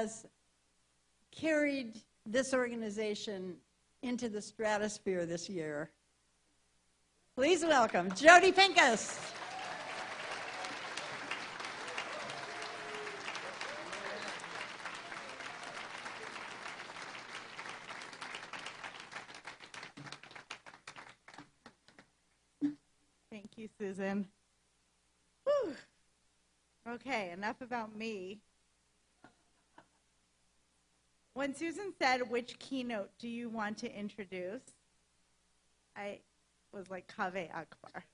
has carried this organization into the stratosphere this year. Please welcome Jody Pincus. Thank you, Susan. Whew. Okay, enough about me. When Susan said, which keynote do you want to introduce, I was like, Kaveh Akbar.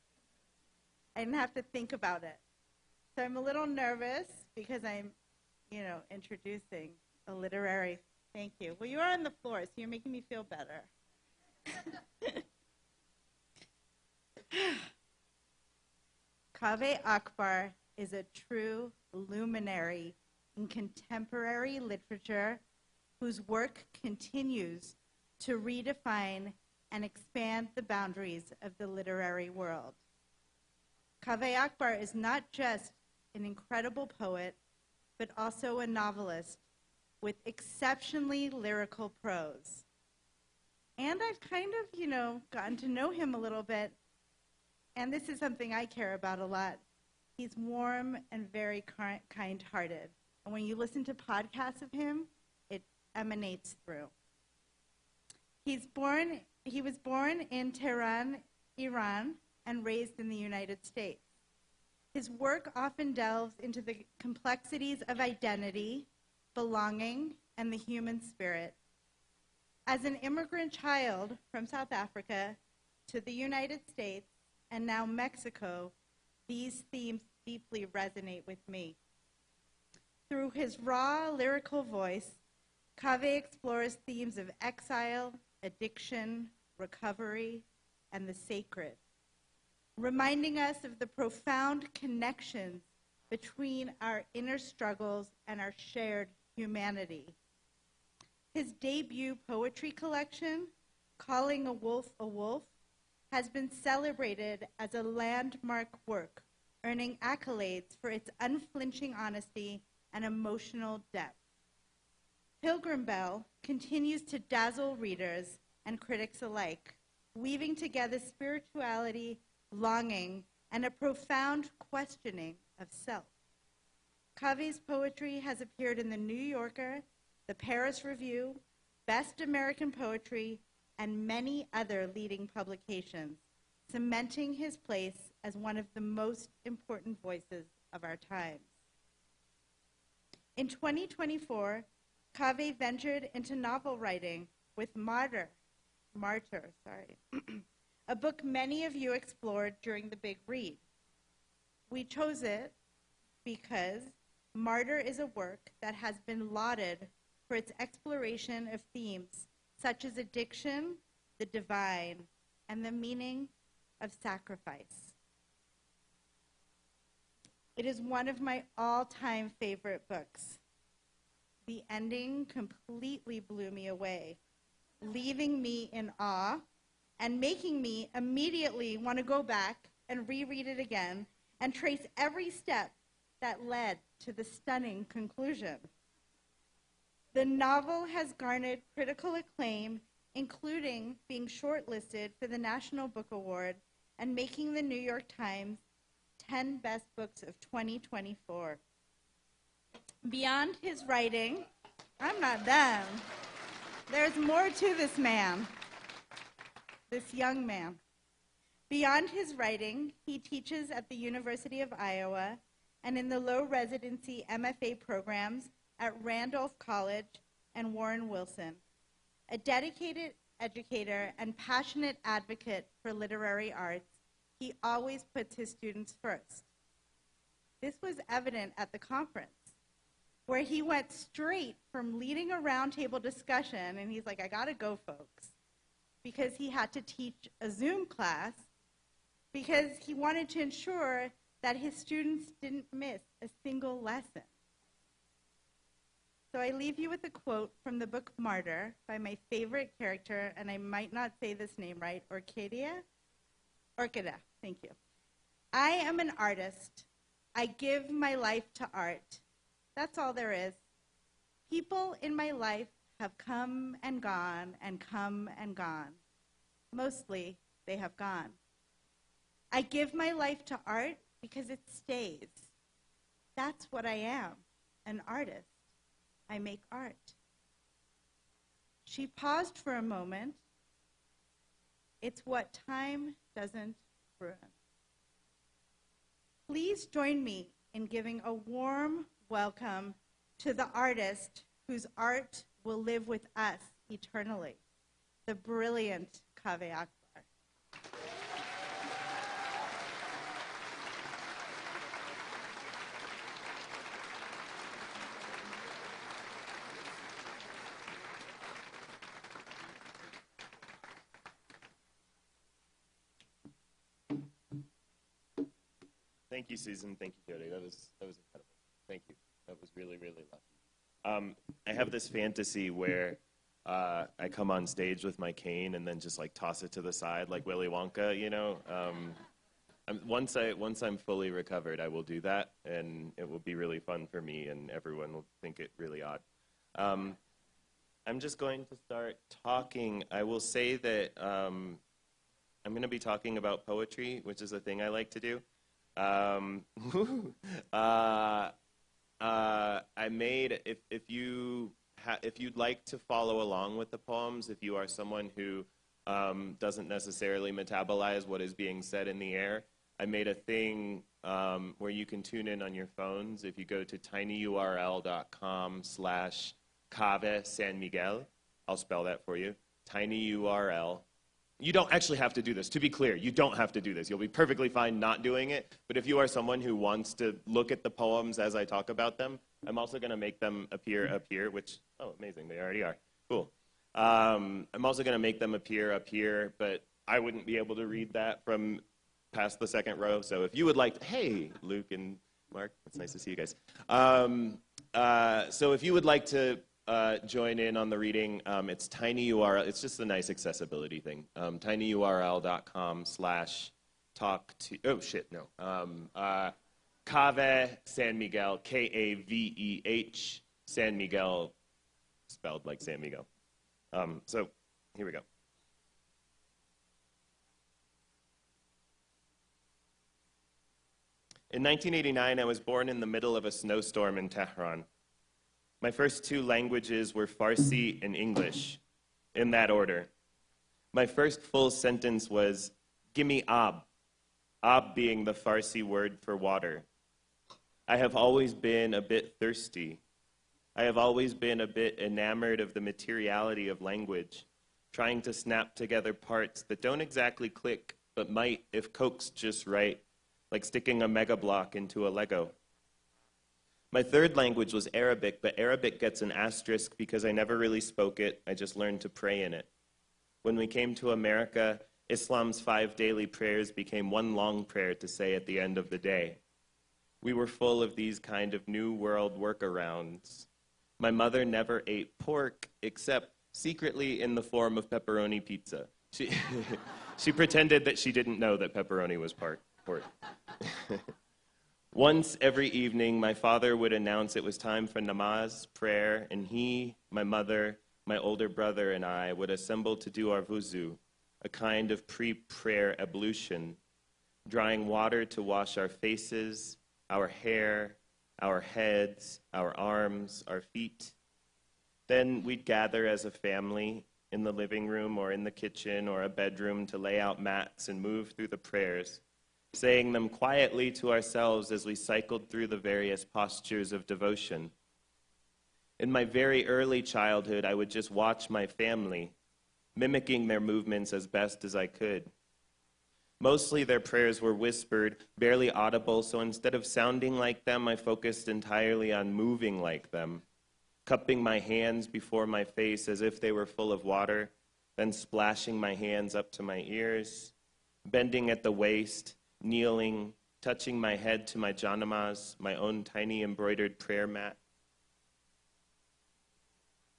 I didn't have to think about it. So I'm a little nervous because I'm, introducing a literary, thank you. Well, you are on the floor, so you're making me feel better. Kaveh Akbar is a true luminary in contemporary literature whose work continues to redefine and expand the boundaries of the literary world. Kaveh Akbar is not just an incredible poet, but also a novelist with exceptionally lyrical prose. And I've kind of, gotten to know him a little bit, and this is something I care about a lot. He's warm and very kind-hearted. And when you listen to podcasts of him, it emanates through. He was born in Tehran, Iran, and raised in the United States. His work often delves into the complexities of identity, belonging, and the human spirit. As an immigrant child from South Africa to the United States, and now Mexico, these themes deeply resonate with me. Through his raw lyrical voice, Kaveh explores themes of exile, addiction, recovery, and the sacred, reminding us of the profound connections between our inner struggles and our shared humanity. His debut poetry collection, Calling a Wolf, has been celebrated as a landmark work, earning accolades for its unflinching honesty and emotional depth. Pilgrim Bell continues to dazzle readers and critics alike, weaving together spirituality, longing, and a profound questioning of self. Kaveh's poetry has appeared in The New Yorker, the Paris Review, Best American Poetry, and many other leading publications, cementing his place as one of the most important voices of our times. In 2024, Kaveh ventured into novel writing with Martyr, a book many of you explored during the Big Read. We chose it because Martyr is a work that has been lauded for its exploration of themes such as addiction, the divine, and the meaning of sacrifice. It is one of my all-time favorite books. The ending completely blew me away, leaving me in awe and making me immediately want to go back and reread it again and trace every step that led to the stunning conclusion. The novel has garnered critical acclaim, including being shortlisted for the National Book Award and making the New York Times 10 Best Books of 2024. Beyond his writing, I'm not done. There's more to this man, this young man. Beyond his writing, he teaches at the University of Iowa and in the low residency MFA programs at Randolph College and Warren Wilson. A dedicated educator and passionate advocate for literary arts, he always puts his students first. This was evident at the conference, where he went straight from leading a roundtable discussion, and he's like, I gotta go, folks, because he had to teach a Zoom class because he wanted to ensure that his students didn't miss a single lesson. So I leave you with a quote from the book Martyr by my favorite character, and I might not say this name right, Orchida, thank you. I am an artist. I give my life to art. That's all there is. People in my life have come and gone and come and gone. Mostly, they have gone. I give my life to art because it stays. That's what I am, an artist. I make art. She paused for a moment. It's what time doesn't ruin. Please join me in giving a warm welcome to the artist whose art will live with us eternally, the brilliant Kaveh Akbar. Thank you, Susan. Thank you, Jody. That was incredible. Thank you. That was really, really lovely. I have this fantasy where I come on stage with my cane and then just like toss it to the side like Willy Wonka, you know. Once I'm fully recovered, I will do that, and it will be really fun for me, and everyone will think it really odd. I'm just going to start talking. I will say that I'm going to be talking about poetry, which is a thing I like to do. I made, if you'd like to follow along with the poems, if you are someone who doesn't necessarily metabolize what is being said in the air, I made a thing where you can tune in on your phones. If you go to tinyurl.com/Kaveh San Miguel, I'll spell that for you, tinyurl. You don't actually have to do this. To be clear, you don't have to do this. You'll be perfectly fine not doing it. But if you are someone who wants to look at the poems as I talk about them, I'm also going to make them appear up here, which, oh, amazing, they already are. Cool. I'm also going to make them appear up here, but I wouldn't be able to read that from past the second row. So if you would like to, hey, Luke and Mark, it's nice to see you guys. So if you would like to join in on the reading, it's tinyurl. It's just a nice accessibility thing. tinyurl.com/talk to. Oh shit, no. Kaveh San Miguel, Kaveh San Miguel, spelled like San Miguel. So here we go. In 1989, I was born in the middle of a snowstorm in Tehran. My first two languages were Farsi and English, in that order. My first full sentence was, "Gimme ab," ab being the Farsi word for water. I have always been a bit thirsty. I have always been a bit enamored of the materiality of language, trying to snap together parts that don't exactly click, but might if coaxed just right, like sticking a mega block into a Lego. My third language was Arabic, but Arabic gets an asterisk because I never really spoke it. I just learned to pray in it. When we came to America, Islam's 5 daily prayers became one long prayer to say at the end of the day. We were full of these kind of new world workarounds. My mother never ate pork, except secretly in the form of pepperoni pizza. She pretended that she didn't know that pepperoni was pork. Once every evening, my father would announce it was time for namaz, prayer, and he, my mother, my older brother, and I would assemble to do our wuzu, a kind of pre-prayer ablution, drawing water to wash our faces, our hair, our heads, our arms, our feet. Then we'd gather as a family in the living room or in the kitchen or a bedroom to lay out mats and move through the prayers, saying them quietly to ourselves as we cycled through the various postures of devotion. In my very early childhood, I would just watch my family, mimicking their movements as best as I could. Mostly their prayers were whispered, barely audible, so instead of sounding like them, I focused entirely on moving like them, cupping my hands before my face as if they were full of water, then splashing my hands up to my ears, bending at the waist, kneeling, touching my head to my janamaz, my own tiny embroidered prayer mat.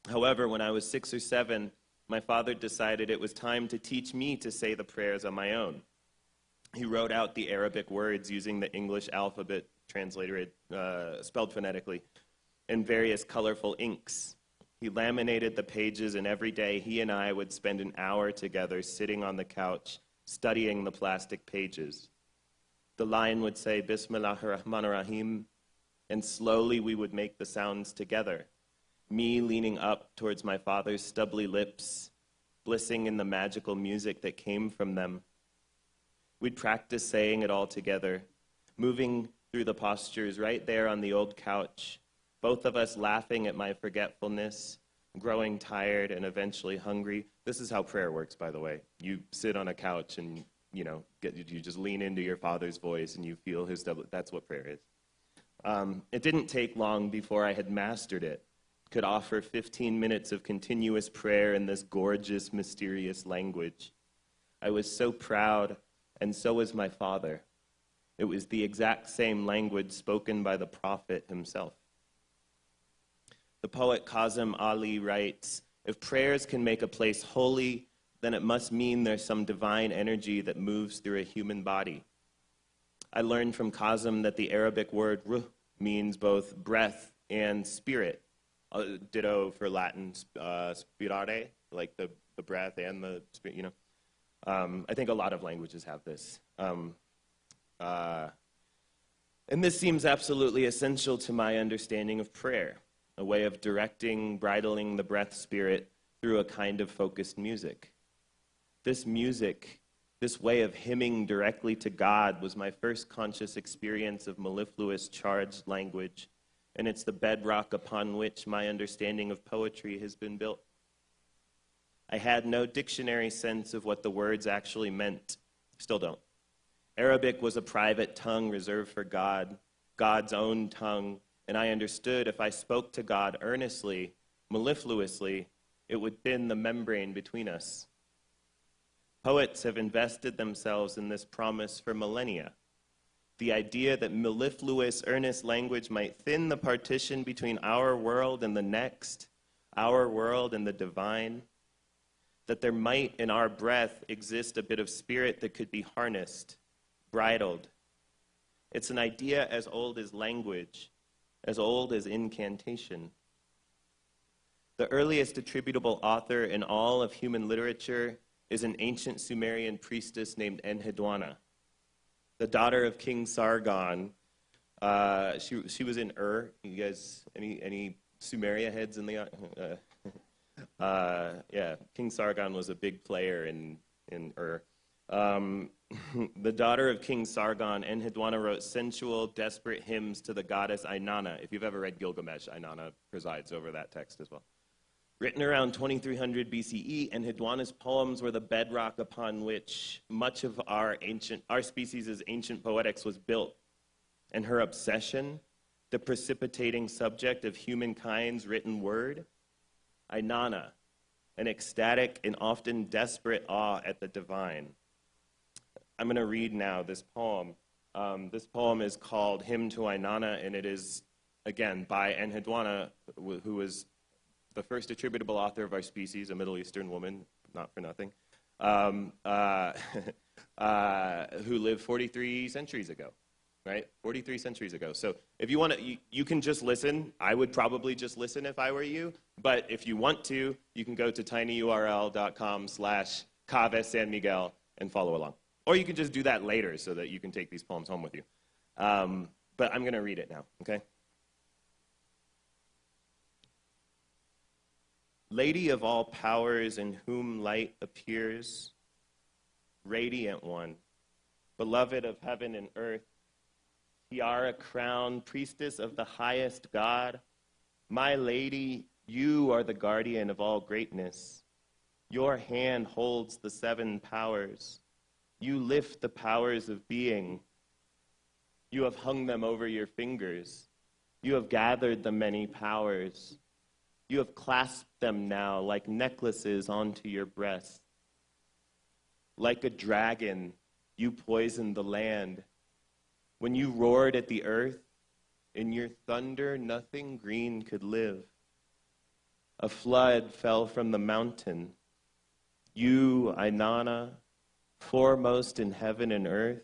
However, when I was 6 or 7, my father decided it was time to teach me to say the prayers on my own. He wrote out the Arabic words using the English alphabet translated, spelled phonetically. and various colorful inks. He laminated the pages, and every day he and I would spend an hour together sitting on the couch studying the plastic pages. The line would say, Bismillahirrahmanirrahim, and slowly we would make the sounds together, me leaning up towards my father's stubbly lips, blissing in the magical music that came from them. We'd practice saying it all together, moving through the postures right there on the old couch, both of us laughing at my forgetfulness, growing tired and eventually hungry. This is how prayer works, by the way. You sit on a couch and, you just lean into your father's voice and you feel his double. That's what prayer is. It didn't take long before I had mastered it, could offer 15 minutes of continuous prayer in this gorgeous, mysterious language. I was so proud, and so was my father. It was the exact same language spoken by the prophet himself. The poet Kazim Ali writes, "If prayers can make a place holy, then it must mean there's some divine energy that moves through a human body." I learned from Kazim that the Arabic word ruh means both breath and spirit. Ditto for Latin, spirare, like the breath and the spirit, I think a lot of languages have this. And this seems absolutely essential to my understanding of prayer, a way of directing, bridling the breath spirit through a kind of focused music. This music, this way of hymning directly to God, was my first conscious experience of mellifluous charged language, and it's the bedrock upon which my understanding of poetry has been built. I had no dictionary sense of what the words actually meant. Still don't. Arabic was a private tongue reserved for God, God's own tongue, and I understood if I spoke to God earnestly, mellifluously, it would thin the membrane between us. Poets have invested themselves in this promise for millennia. The idea that mellifluous, earnest language might thin the partition between our world and the next, our world and the divine, that there might in our breath exist a bit of spirit that could be harnessed, bridled. It's an idea as old as language, as old as incantation. The earliest attributable author in all of human literature is an ancient Sumerian priestess named Enheduanna, the daughter of King Sargon. She was in Ur. You guys, any Sumeria heads in the? Yeah, King Sargon was a big player in Ur. The daughter of King Sargon, Enheduanna, wrote sensual, desperate hymns to the goddess Inanna. If you've ever read Gilgamesh, Inanna presides over that text as well. Written around 2300 BCE, Enheduanna's poems were the bedrock upon which much of our species' ancient poetics was built. And her obsession, the precipitating subject of humankind's written word, Inanna, an ecstatic and often desperate awe at the divine. I'm going to read now this poem. This poem is called Hymn to Inanna, and it is, again, by Enheduanna, who was the first attributable author of our species, a Middle Eastern woman, not for nothing, who lived 43 centuries ago, right? 43 centuries ago. So if you want to, you can just listen. I would probably just listen if I were you. But if you want to, you can go to tinyurl.com/Kaveh San Miguel and follow along. Or you can just do that later so that you can take these poems home with you. But I'm going to read it now, okay? Lady of all powers, in whom light appears, radiant one, beloved of heaven and earth, tiara crowned, priestess of the highest God, my lady, you are the guardian of all greatness. Your hand holds the 7 powers. You lift the powers of being. You have hung them over your fingers. You have gathered the many powers. You have clasped them now like necklaces onto your breast. Like a dragon, you poisoned the land. When you roared at the earth, in your thunder nothing green could live. A flood fell from the mountain. You, Inanna, foremost in heaven and earth,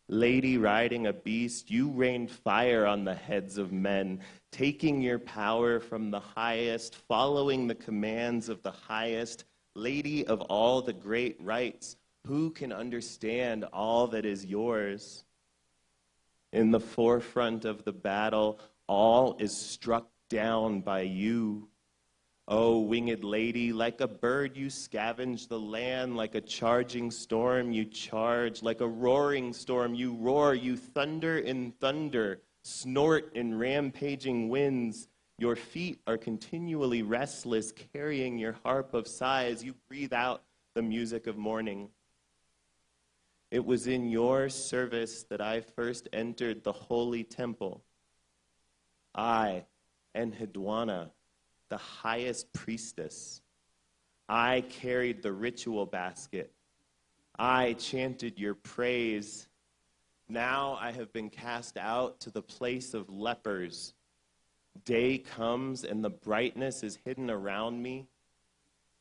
Lady riding a beast, you rained fire on the heads of men, taking your power from the highest, following the commands of the highest. Lady of all the great rights, who can understand all that is yours? In the forefront of the battle, all is struck down by you. Oh, winged lady, like a bird you scavenge the land, like a charging storm you charge, like a roaring storm you roar, you thunder in thunder, snort in rampaging winds. Your feet are continually restless, carrying your harp of sighs. You breathe out the music of morning. It was in your service that I first entered the holy temple. I, Enheduanna, the highest priestess. I carried the ritual basket. I chanted your praise. Now I have been cast out to the place of lepers. Day comes and the brightness is hidden around me.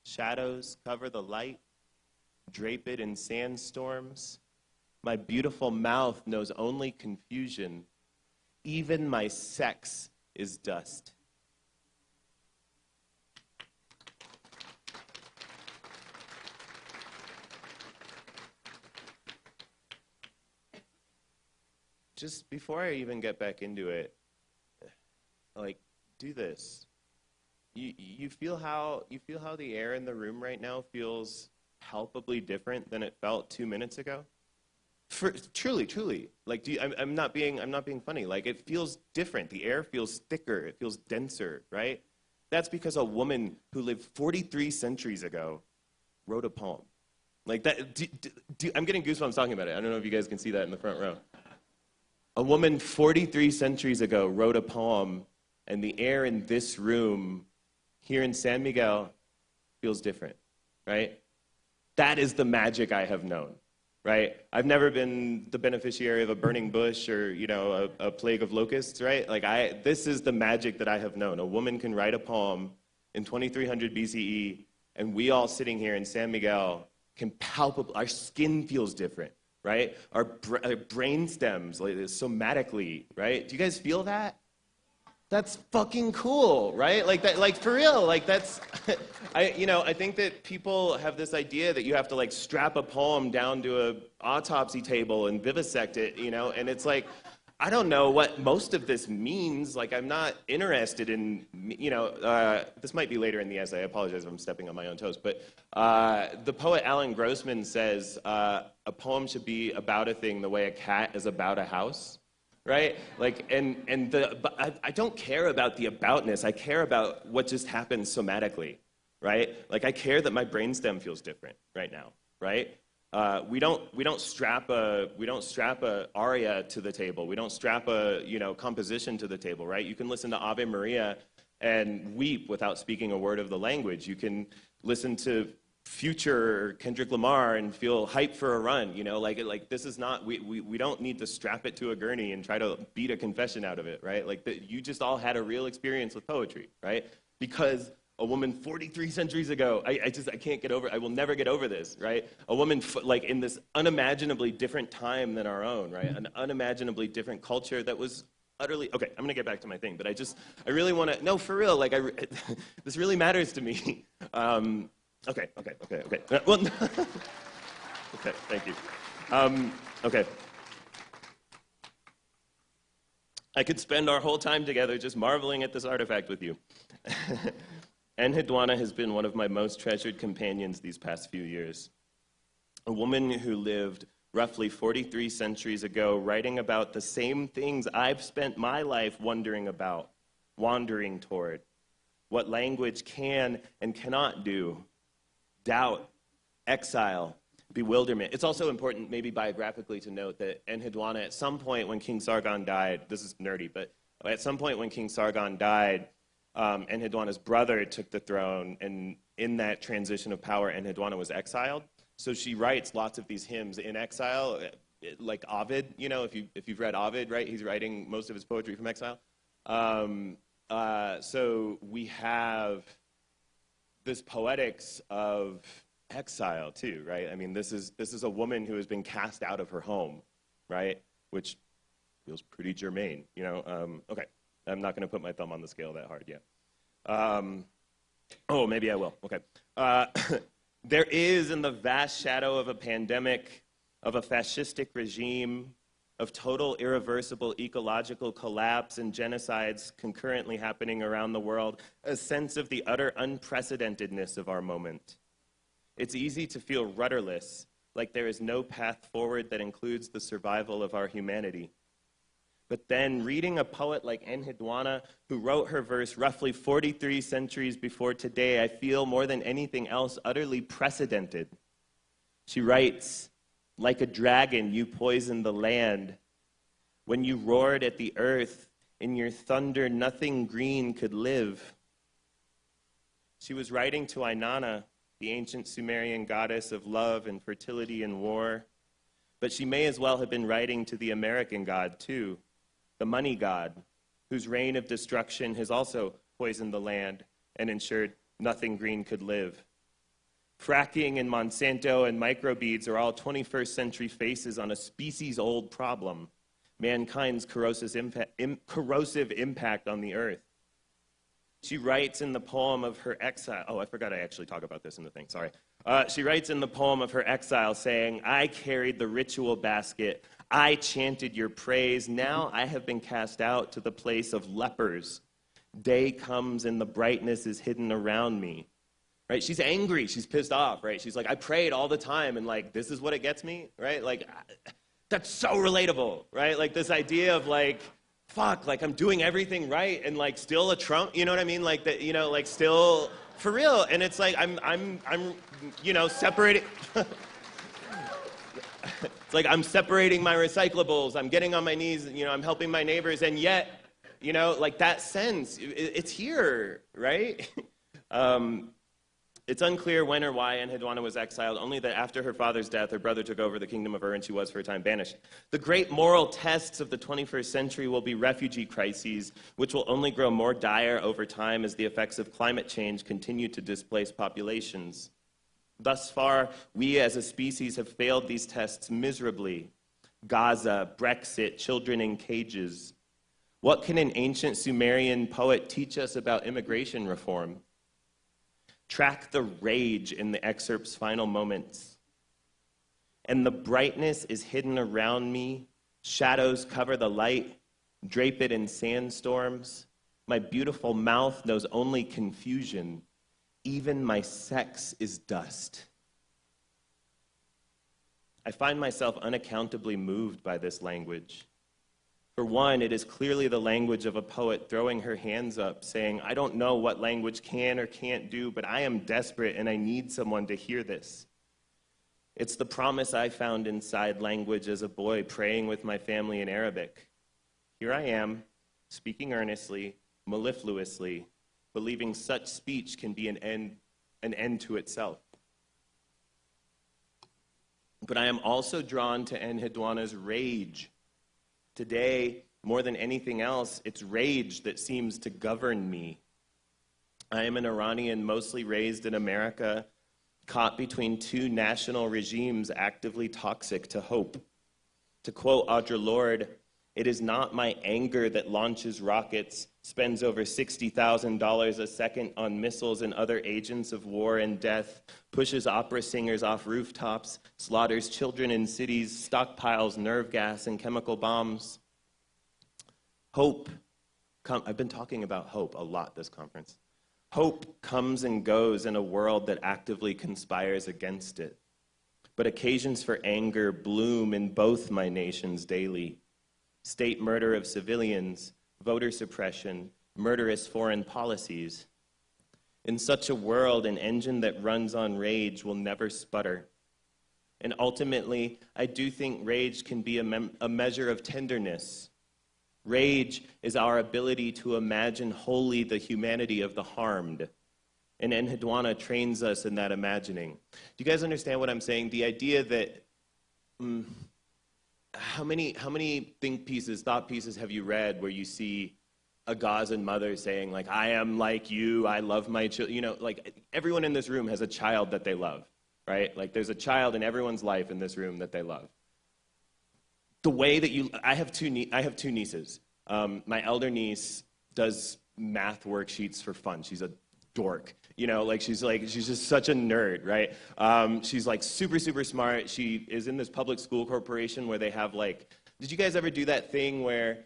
Shadows cover the light, drape it in sandstorms. My beautiful mouth knows only confusion. Even my sex is dust. Just before I even get back into it, like, do this. You feel how the air in the room right now feels palpably different than it felt 2 minutes ago? Truly, like, I'm not being funny. Like, it feels different. The air feels thicker. It feels denser, right? That's because a woman who lived 43 centuries ago wrote a poem. Like that. I'm getting goosebumps talking about it. I don't know if you guys can see that in the front row. A woman 43 centuries ago wrote a poem, and the air in this room here in San Miguel feels different, right? That is the magic I have known, right? I've never been the beneficiary of a burning bush or, a plague of locusts, right? Like this is the magic that I have known. A woman can write a poem in 2300 BCE, and we all sitting here in San Miguel can palpably, our skin feels different. Right? Our brain stems, like somatically, right? Do you guys feel that? That's fucking cool, right? Like that, like for real, like that's, I think that people have this idea that you have to like strap a poem down to a autopsy table and vivisect it, and it's like, I don't know what most of this means. Like, I'm not interested in, this might be later in the essay. I apologize if I'm stepping on my own toes. But the poet Alan Grossman says a poem should be about a thing the way a cat is about a house, right? Like, but I don't care about the aboutness. I care about what just happened somatically, right? Like, I care that my brainstem feels different right now, right? We don't strap a aria to the table. We don't strap a composition to the table, right? You can listen to Ave Maria and weep without speaking a word of the language. You can listen to Future or Kendrick Lamar and feel hype for a run. Like this is not, we don't need to strap it to a gurney and try to beat a confession out of it, right? Like you just all had a real experience with poetry, right? Because a woman 43 centuries ago, I can't get over, I will never get over this, right? A woman like in this unimaginably different time than our own, right? An unimaginably different culture that was utterly, okay, I'm gonna get back to my thing, but I really wanna, no, for real, like this really matters to me. Okay. Well, okay, thank you. Okay. I could spend our whole time together just marveling at this artifact with you. Enheduanna has been one of my most treasured companions these past few years. A woman who lived roughly 43 centuries ago, writing about the same things I've spent my life wondering about, wandering toward. What language can and cannot do. Doubt, exile, bewilderment. It's also important, maybe biographically, to note that Enheduanna, at some point when King Sargon died, this is nerdy, but at some point when King Sargon died, Enheduanna's brother took the throne, and in that transition of power, Enheduanna was exiled. So she writes lots of these hymns in exile, like Ovid. If you've read Ovid, right? He's writing most of his poetry from exile. So we have this poetics of exile too, right? I mean, this is a woman who has been cast out of her home, right? Which feels pretty germane, you know? Okay, I'm not gonna put my thumb on the scale that hard yet. Oh, maybe I will, okay. There is, in the vast shadow of a pandemic, of a fascistic regime, of total irreversible ecological collapse and genocides concurrently happening around the world, a sense of the utter unprecedentedness of our moment. It's easy to feel rudderless, like there is no path forward that includes the survival of our humanity. But then, reading a poet like Enheduanna, who wrote her verse roughly 43 centuries before today, I feel more than anything else utterly precedented. She writes, "Like a dragon, you poisoned the land. When you roared at the earth, in your thunder, nothing green could live." She was writing to Inanna, the ancient Sumerian goddess of love and fertility and war. But she may as well have been writing to the American god, too, the money god, whose reign of destruction has also poisoned the land and ensured nothing green could live. Fracking and Monsanto and microbeads are all 21st century faces on a species-old problem, mankind's corrosive impact on the earth. She writes in the poem of her exile, oh, I forgot I actually talk about this in the thing, sorry. She writes in the poem of her exile saying, "I carried the ritual basket, I chanted your praise, now I have been cast out to the place of lepers. Day comes and the brightness is hidden around me." Right? She's angry, she's pissed off, right? She's like, I prayed all the time and like, this is what it gets me, right? Like, that's so relatable, right? Like this idea of like, fuck, like I'm doing everything right and like still a Trump, you know what I mean? Like that, you know, like still for real. And it's like, I'm you know, separating. It's like I'm separating my recyclables. I'm getting on my knees, you know, I'm helping my neighbors. And yet, you know, like that sense, it's here, right? It's unclear when or why Enheduanna was exiled, only that after her father's death, her brother took over the kingdom of Ur, and she was for a time banished. The great moral tests of the 21st century will be refugee crises, which will only grow more dire over time as the effects of climate change continue to displace populations. Thus far, we as a species have failed these tests miserably. Gaza, Brexit, children in cages. What can an ancient Sumerian poet teach us about immigration reform? Track the rage in the excerpt's final moments. And the brightness is hidden around me. Shadows cover the light, drape it in sandstorms. My beautiful mouth knows only confusion. Even my sex is dust. I find myself unaccountably moved by this language. For one, it is clearly the language of a poet throwing her hands up, saying, I don't know what language can or can't do, but I am desperate and I need someone to hear this. It's the promise I found inside language as a boy, praying with my family in Arabic. Here I am, speaking earnestly, mellifluously, believing such speech can be an end to itself. But I am also drawn to Enheduanna's rage. Today, more than anything else, it's rage that seems to govern me. I am an Iranian mostly raised in America, caught between two national regimes actively toxic to hope. To quote Audre Lorde, it is not my anger that launches rockets, spends over $60,000 a second on missiles and other agents of war and death, pushes opera singers off rooftops, slaughters children in cities, stockpiles nerve gas and chemical bombs. Hope, I've been talking about hope a lot this conference. Hope comes and goes in a world that actively conspires against it. But occasions for anger bloom in both my nations daily. State murder of civilians, voter suppression, murderous foreign policies. In such a world, an engine that runs on rage will never sputter. And ultimately, I do think rage can be a measure of tenderness. Rage is our ability to imagine wholly the humanity of the harmed. And Enheduanna trains us in that imagining. Do you guys understand what I'm saying? The idea that how many thought pieces have you read where you see a Gazan mother saying, like, I am like you, I love my children? You know, like, everyone in this room has a child that they love, right? Like, there's a child in everyone's life in this room that they love. the way that I have two nieces. My elder niece does math worksheets for fun. She's a dork, she's just such a nerd, right? She's like super, super smart. She is in this public school corporation where they have did you guys ever do that thing where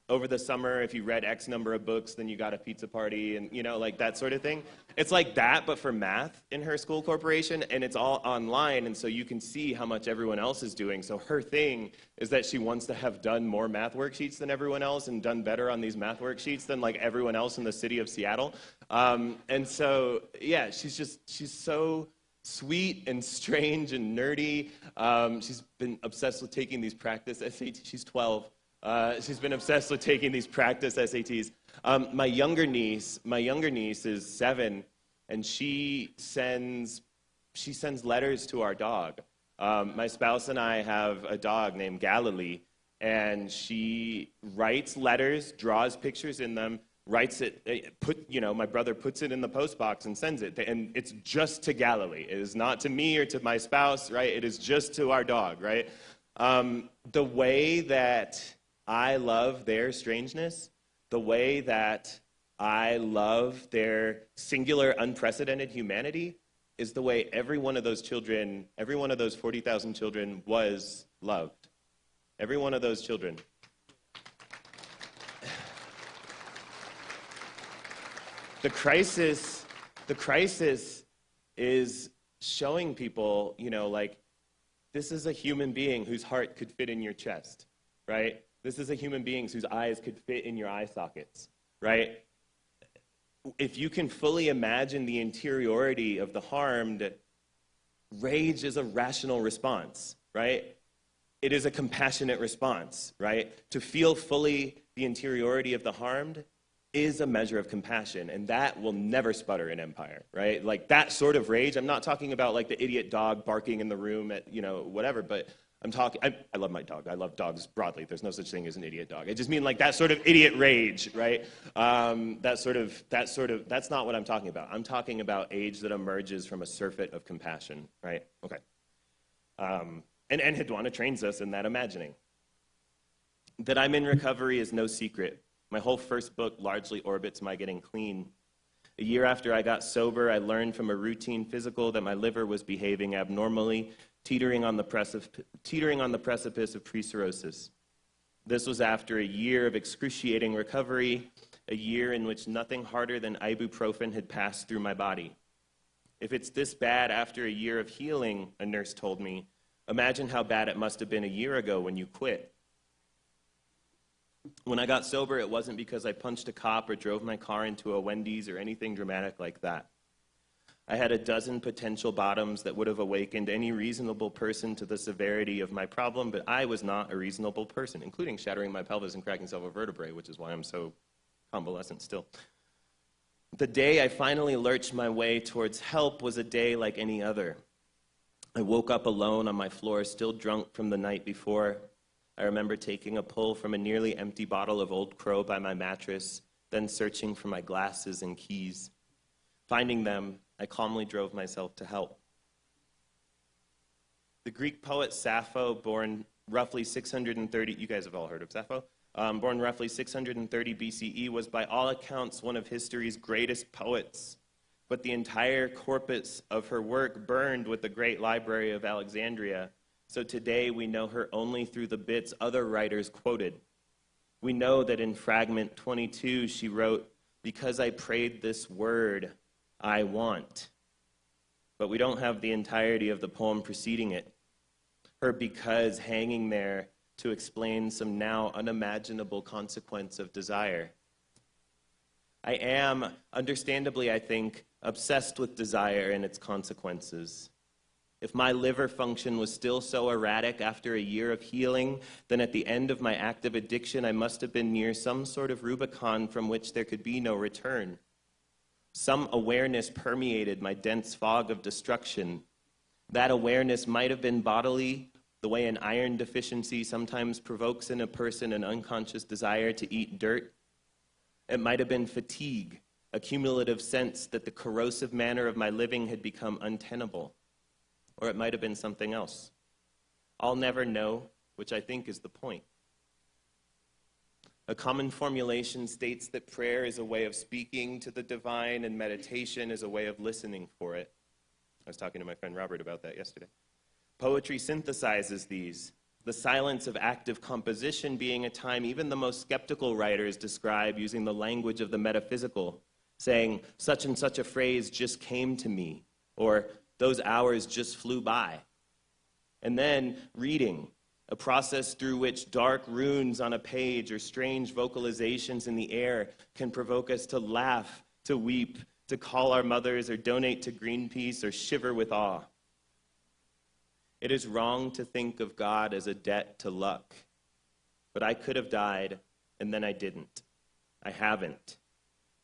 over the summer, if you read X number of books, then you got a pizza party and, that sort of thing? It's like that, but for math in her school corporation, and it's all online, and so you can see how much everyone else is doing. So her thing is that she wants to have done more math worksheets than everyone else and done better on these math worksheets than everyone else in the city of Seattle. And so, yeah, she's so sweet and strange and nerdy. She's been obsessed with taking these practice SATs. She's 12. She's been obsessed with taking these practice SATs. My younger niece is 7, and she sends letters to our dog. My spouse and I have a dog named Galilee, and she writes letters, draws pictures in them, writes it, my brother puts it in the post box and sends it, and it's just to Galilee. It is not to me or to my spouse, right? It is just to our dog, right? The way that I love their strangeness, the way that I love their singular, unprecedented humanity, is the way every one of those children, every one of those 40,000 children was loved. Every one of those children. The crisis is showing people, this is a human being whose heart could fit in your chest, right? This is a human being whose eyes could fit in your eye sockets, right? If you can fully imagine the interiority of the harmed, rage is a rational response, right? It is a compassionate response, right? To feel fully the interiority of the harmed is a measure of compassion, and that will never sputter in empire, right? That sort of rage, I'm not talking about the idiot dog barking in the room at, whatever, but I'm talking, I love my dog. I love dogs broadly. There's no such thing as an idiot dog. I just mean that sort of idiot rage, right? That's not what I'm talking about. I'm talking about age that emerges from a surfeit of compassion, right? Okay. And Hedwana trains us in that imagining. That I'm in recovery is no secret. My whole first book largely orbits my getting clean. A year after I got sober, I learned from a routine physical that my liver was behaving abnormally, teetering on the precipice of pre-cirrhosis. This was after a year of excruciating recovery, a year in which nothing harder than ibuprofen had passed through my body. If it's this bad after a year of healing, a nurse told me, imagine how bad it must have been a year ago when you quit. When I got sober, it wasn't because I punched a cop or drove my car into a Wendy's or anything dramatic like that. I had a dozen potential bottoms that would have awakened any reasonable person to the severity of my problem, but I was not a reasonable person, including shattering my pelvis and cracking several vertebrae, which is why I'm so convalescent still. The day I finally lurched my way towards help was a day like any other. I woke up alone on my floor, still drunk from the night before. I remember taking a pull from a nearly empty bottle of Old Crow by my mattress, then searching for my glasses and keys. Finding them, I calmly drove myself to help. The Greek poet Sappho, born roughly 630, you guys have all heard of Sappho, born roughly 630 BCE, was by all accounts one of history's greatest poets. But the entire corpus of her work burned with the great library of Alexandria. So today we know her only through the bits other writers quoted. We know that in fragment 22 she wrote, "Because I prayed this word, I want." But we don't have the entirety of the poem preceding it. Her because hanging there to explain some now unimaginable consequence of desire. I am, understandably I think, obsessed with desire and its consequences. If my liver function was still so erratic after a year of healing, then at the end of my active addiction, I must have been near some sort of Rubicon from which there could be no return. Some awareness permeated my dense fog of destruction. That awareness might have been bodily, the way an iron deficiency sometimes provokes in a person an unconscious desire to eat dirt. It might have been fatigue, a cumulative sense that the corrosive manner of my living had become untenable. Or it might have been something else. I'll never know, which I think is the point. A common formulation states that prayer is a way of speaking to the divine and meditation is a way of listening for it. I was talking to my friend Robert about that yesterday. Poetry synthesizes these, the silence of active composition being a time even the most skeptical writers describe using the language of the metaphysical, saying, such and such a phrase just came to me, or those hours just flew by. And then reading, a process through which dark runes on a page or strange vocalizations in the air can provoke us to laugh, to weep, to call our mothers or donate to Greenpeace or shiver with awe. It is wrong to think of God as a debt to luck, but I could have died and then I didn't. I haven't.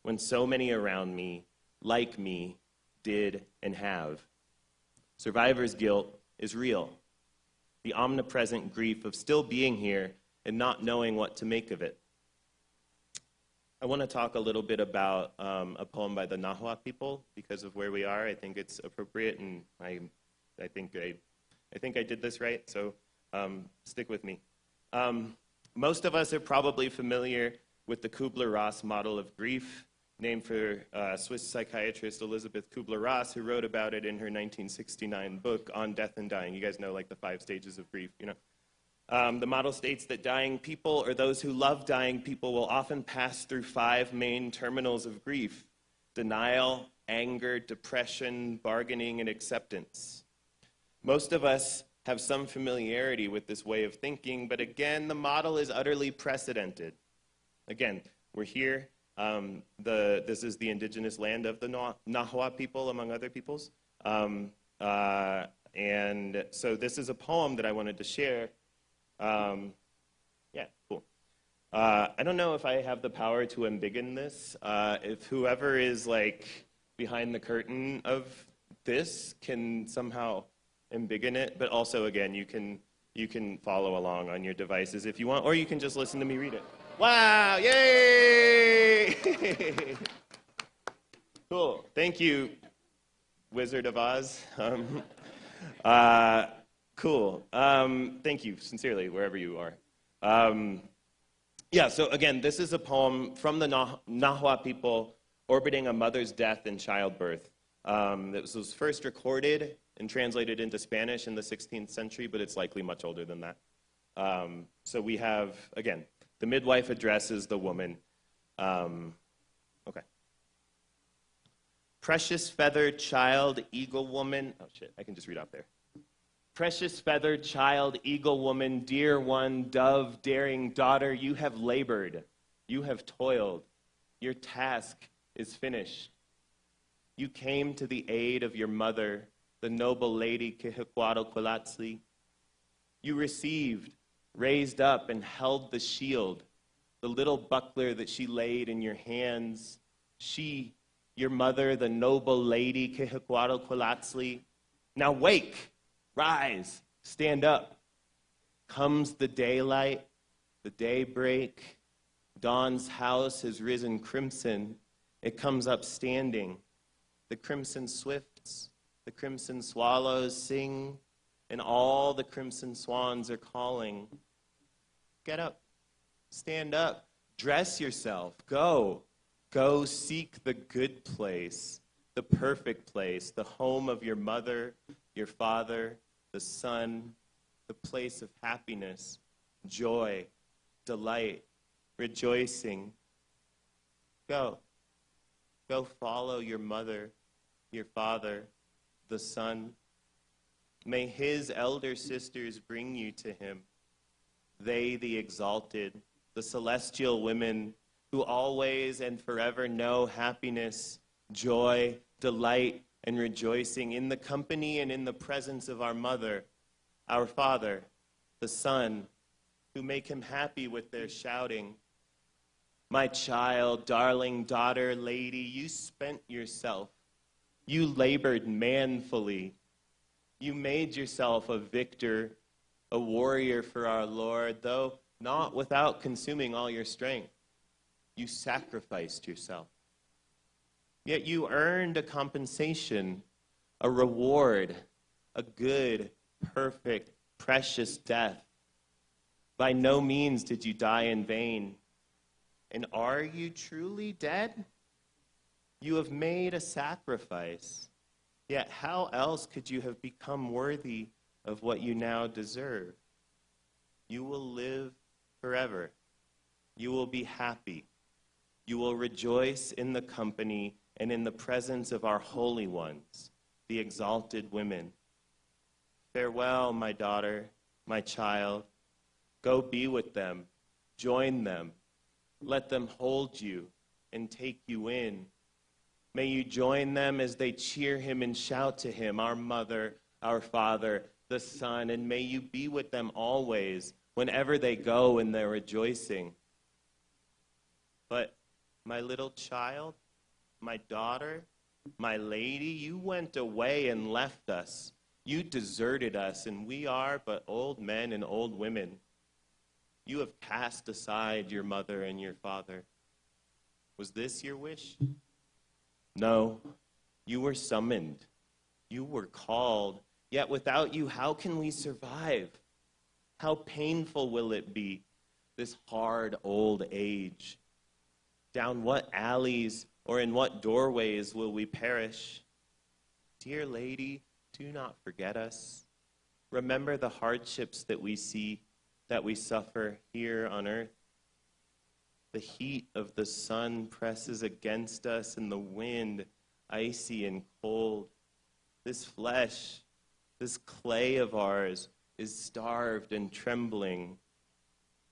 When so many around me, like me, did and have. Survivor's guilt is real. The omnipresent grief of still being here and not knowing what to make of it. I want to talk a little bit about a poem by the Nahua people because of where we are. I think it's appropriate, and I think I did this right, so stick with me. Most of us are probably familiar with the Kubler-Ross model of grief, named for Swiss psychiatrist Elisabeth Kubler-Ross, who wrote about it in her 1969 book On Death and Dying. You guys know, like, the 5 stages of grief, you know. The model states that dying people, or those who love dying people, will often pass through 5 main terminals of grief: denial, anger, depression, bargaining, and acceptance. Most of us have some familiarity with this way of thinking, but again, the model is utterly precedented. Again, we're here. This is the indigenous land of the Nahua people, among other peoples. And so this is a poem that I wanted to share. Yeah, cool. I don't know if I have the power to embiggen this. If whoever is, like, behind the curtain of this can somehow embiggen it, but also, again, you can follow along on your devices if you want, or you can just listen to me read it. Wow, yay! Cool, thank you, Wizard of Oz. Cool, thank you, sincerely, wherever you are. Yeah, so again, this is a poem from the Nahua people orbiting a mother's death in childbirth. This was first recorded and translated into Spanish in the 16th century, but it's likely much older than that. So we have, again, the midwife addresses the woman. Okay. Precious feathered child, eagle woman. Oh, shit, I can just read off there. Precious feathered child, eagle woman, dear one, dove, daring daughter, you have labored, you have toiled, your task is finished. You came to the aid of your mother, the noble lady Quetzalcoatlantli. You received, raised up, and held the shield, the little buckler that she laid in your hands. She, your mother, the noble lady Quetzalcoatlantli. Now wake, rise, stand up. Comes the daylight, the daybreak. Dawn's house has risen crimson. It comes up standing. The crimson swifts, the crimson swallows sing, and all the crimson swans are calling. Get up, stand up, dress yourself, go. Go seek the good place, the perfect place, the home of your mother, your father, the sun, the place of happiness, joy, delight, rejoicing. Go. Go follow your mother, your father, the son. May his elder sisters bring you to him. They, the exalted, the celestial women who always and forever know happiness, joy, delight, and rejoicing in the company and in the presence of our mother, our father, the son, who make him happy with their shouting. My child, darling daughter, lady, you spent yourself. You labored manfully. You made yourself a victor, a warrior for our Lord, though not without consuming all your strength. You sacrificed yourself. Yet you earned a compensation, a reward, a good, perfect, precious death. By no means did you die in vain. And are you truly dead? You have made a sacrifice. Yet how else could you have become worthy of what you now deserve? You will live forever. You will be happy. You will rejoice in the company and in the presence of our holy ones, the exalted women. Farewell, my daughter, my child. Go be with them. Join them. Let them hold you and take you in. May you join them as they cheer him and shout to him, our mother, our father, the Son, and may you be with them always, whenever they go in their rejoicing. But my little child, my daughter, my lady, you went away and left us. You deserted us, and we are but old men and old women. You have cast aside your mother and your father. Was this your wish? No, you were summoned. You were called. Yet without you, how can we survive? How painful will it be, this hard old age? Down what alleys or in what doorways will we perish? Dear lady, do not forget us. Remember the hardships that we see, that we suffer here on earth. The heat of the sun presses against us, and the wind, icy and cold. This flesh, this clay of ours, is starved and trembling.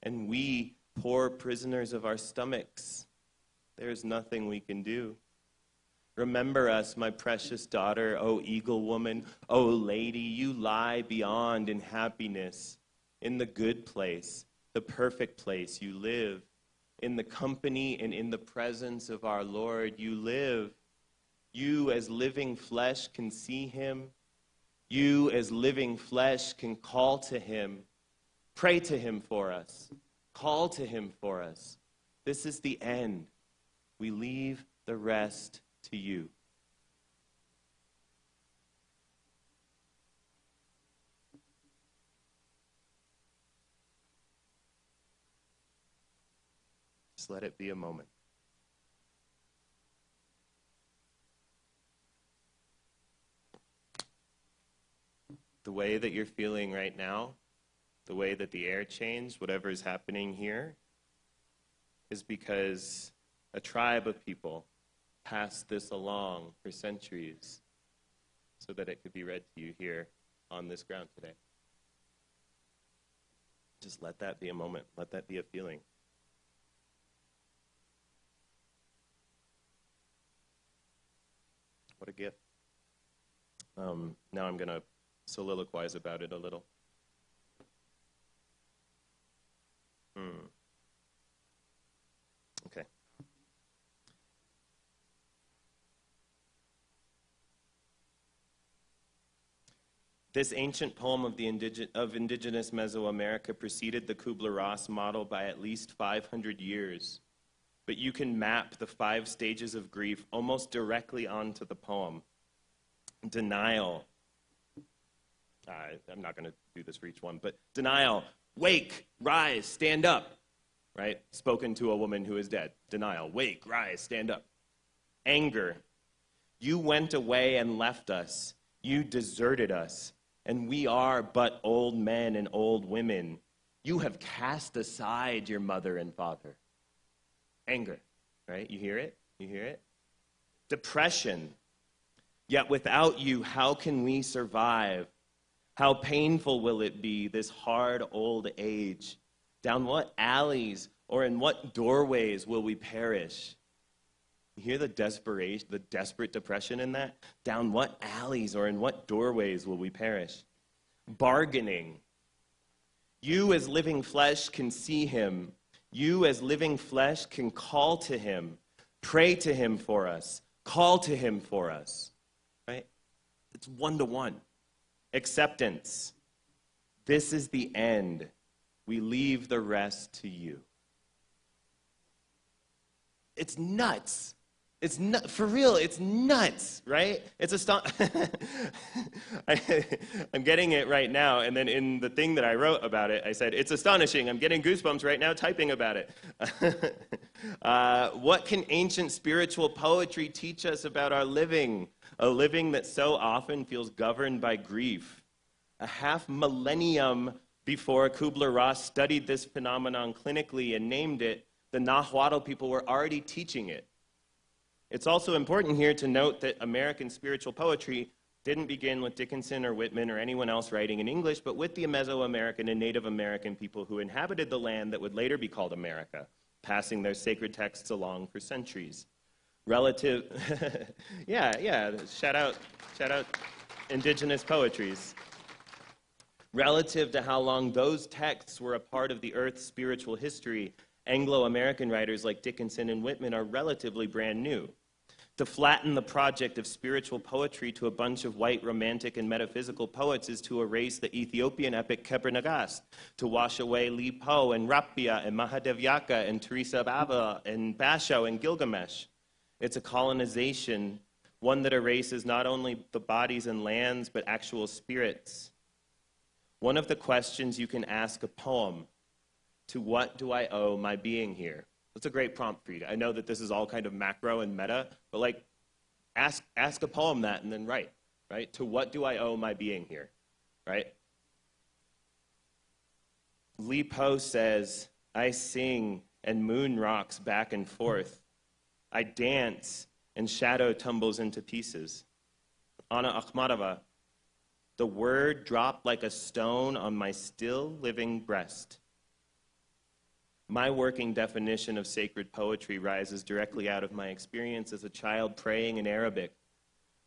And we, poor prisoners of our stomachs, there is nothing we can do. Remember us, my precious daughter, O eagle woman, O lady, you lie beyond in happiness. In the good place, the perfect place, you live. In the company and in the presence of our Lord, you live. You as living flesh can see him. You as living flesh can call to him. Pray to him for us. Call to him for us. This is the end. We leave the rest to you. Just let it be a moment. The way that you're feeling right now, the way that the air changed, whatever is happening here, is because a tribe of people passed this along for centuries so that it could be read to you here on this ground today. Just let that be a moment. Let that be a feeling. What a gift. Now I'm going to soliloquize about it a little. Okay. This ancient poem of indigenous Mesoamerica preceded the Kubler-Ross model by at least 500 years. But you can map the 5 stages of grief almost directly onto the poem. Denial. I'm not going to do this for each one, but denial. Wake, rise, stand up. Right? Spoken to a woman who is dead. Denial. Wake, rise, stand up. Anger. You went away and left us. You deserted us. And we are but old men and old women. You have cast aside your mother and father. Anger, right? You hear it? You hear it? Depression. Yet without you, how can we survive? How painful will it be, this hard old age? Down what alleys or in what doorways will we perish? You hear the desperation, the desperate depression in that? Down what alleys or in what doorways will we perish? Bargaining. You as living flesh can see him. You as living flesh can call to him, pray to him for us, call to him for us, right? It's one-to-one. Acceptance. This is the end. We leave the rest to you. It's nuts. It's for real, it's nuts, right? It's I'm getting it right now, and then in the thing that I wrote about it, I said, it's astonishing. I'm getting goosebumps right now typing about it. What can ancient spiritual poetry teach us about our living? A living that so often feels governed by grief. A half millennium before Kubler-Ross studied this phenomenon clinically and named it, the Nahuatl people were already teaching it. It's also important here to note that American spiritual poetry didn't begin with Dickinson or Whitman or anyone else writing in English, but with the Mesoamerican and Native American people who inhabited the land that would later be called America, passing their sacred texts along for centuries. Relative, shout out indigenous poetries. Relative to how long those texts were a part of the Earth's spiritual history, Anglo-American writers like Dickinson and Whitman are relatively brand new. To flatten the project of spiritual poetry to a bunch of white romantic and metaphysical poets is to erase the Ethiopian epic Kebra Nagast, to wash away Li Po and Rapia and Mahadevyaka and Teresa of Avila and Basho and Gilgamesh. It's a colonization, one that erases not only the bodies and lands, but actual spirits. One of the questions you can ask a poem, to what do I owe my being here? That's a great prompt for you. I know that this is all kind of macro and meta, but like, ask a poem that and then write, right? To what do I owe my being here, right? Li Po says, I sing and moon rocks back and forth. I dance and shadow tumbles into pieces. Anna Akhmatova, the word dropped like a stone on my still living breast. My working definition of sacred poetry rises directly out of my experience as a child praying in Arabic,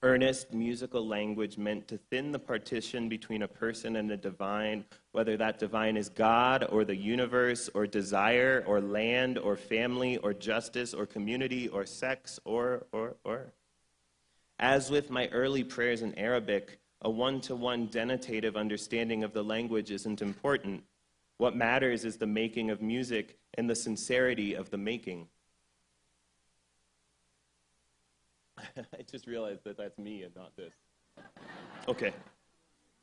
earnest musical language meant to thin the partition between a person and the divine, whether that divine is God or the universe or desire or land or family or justice or community or sex or. As with my early prayers in Arabic, a one-to-one denotative understanding of the language isn't important. What matters is the making of music and the sincerity of the making. I just realized that that's me and not this. Okay,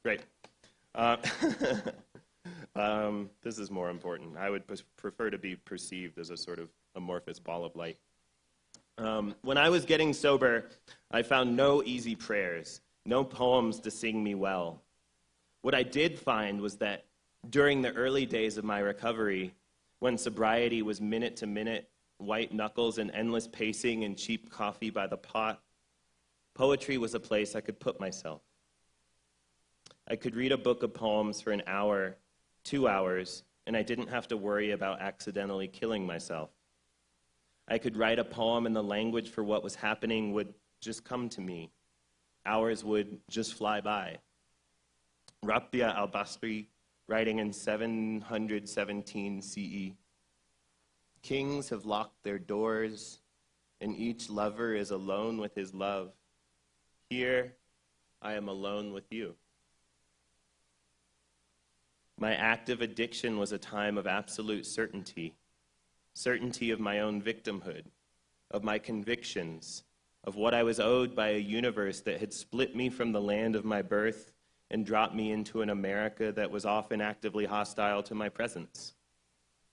great. This is more important. I would prefer to be perceived as a sort of amorphous ball of light. When I was getting sober, I found no easy prayers, no poems to sing me well. What I did find was that during the early days of my recovery, when sobriety was minute-to-minute, white knuckles and endless pacing and cheap coffee by the pot, poetry was a place I could put myself. I could read a book of poems for an hour, 2 hours, and I didn't have to worry about accidentally killing myself. I could write a poem and the language for what was happening would just come to me. Hours would just fly by. Rapia al-Basri, writing in 717 CE. Kings have locked their doors, and each lover is alone with his love. Here, I am alone with you. My active addiction was a time of absolute certainty. Certainty of my own victimhood, of my convictions, of what I was owed by a universe that had split me from the land of my birth and dropped me into an America that was often actively hostile to my presence.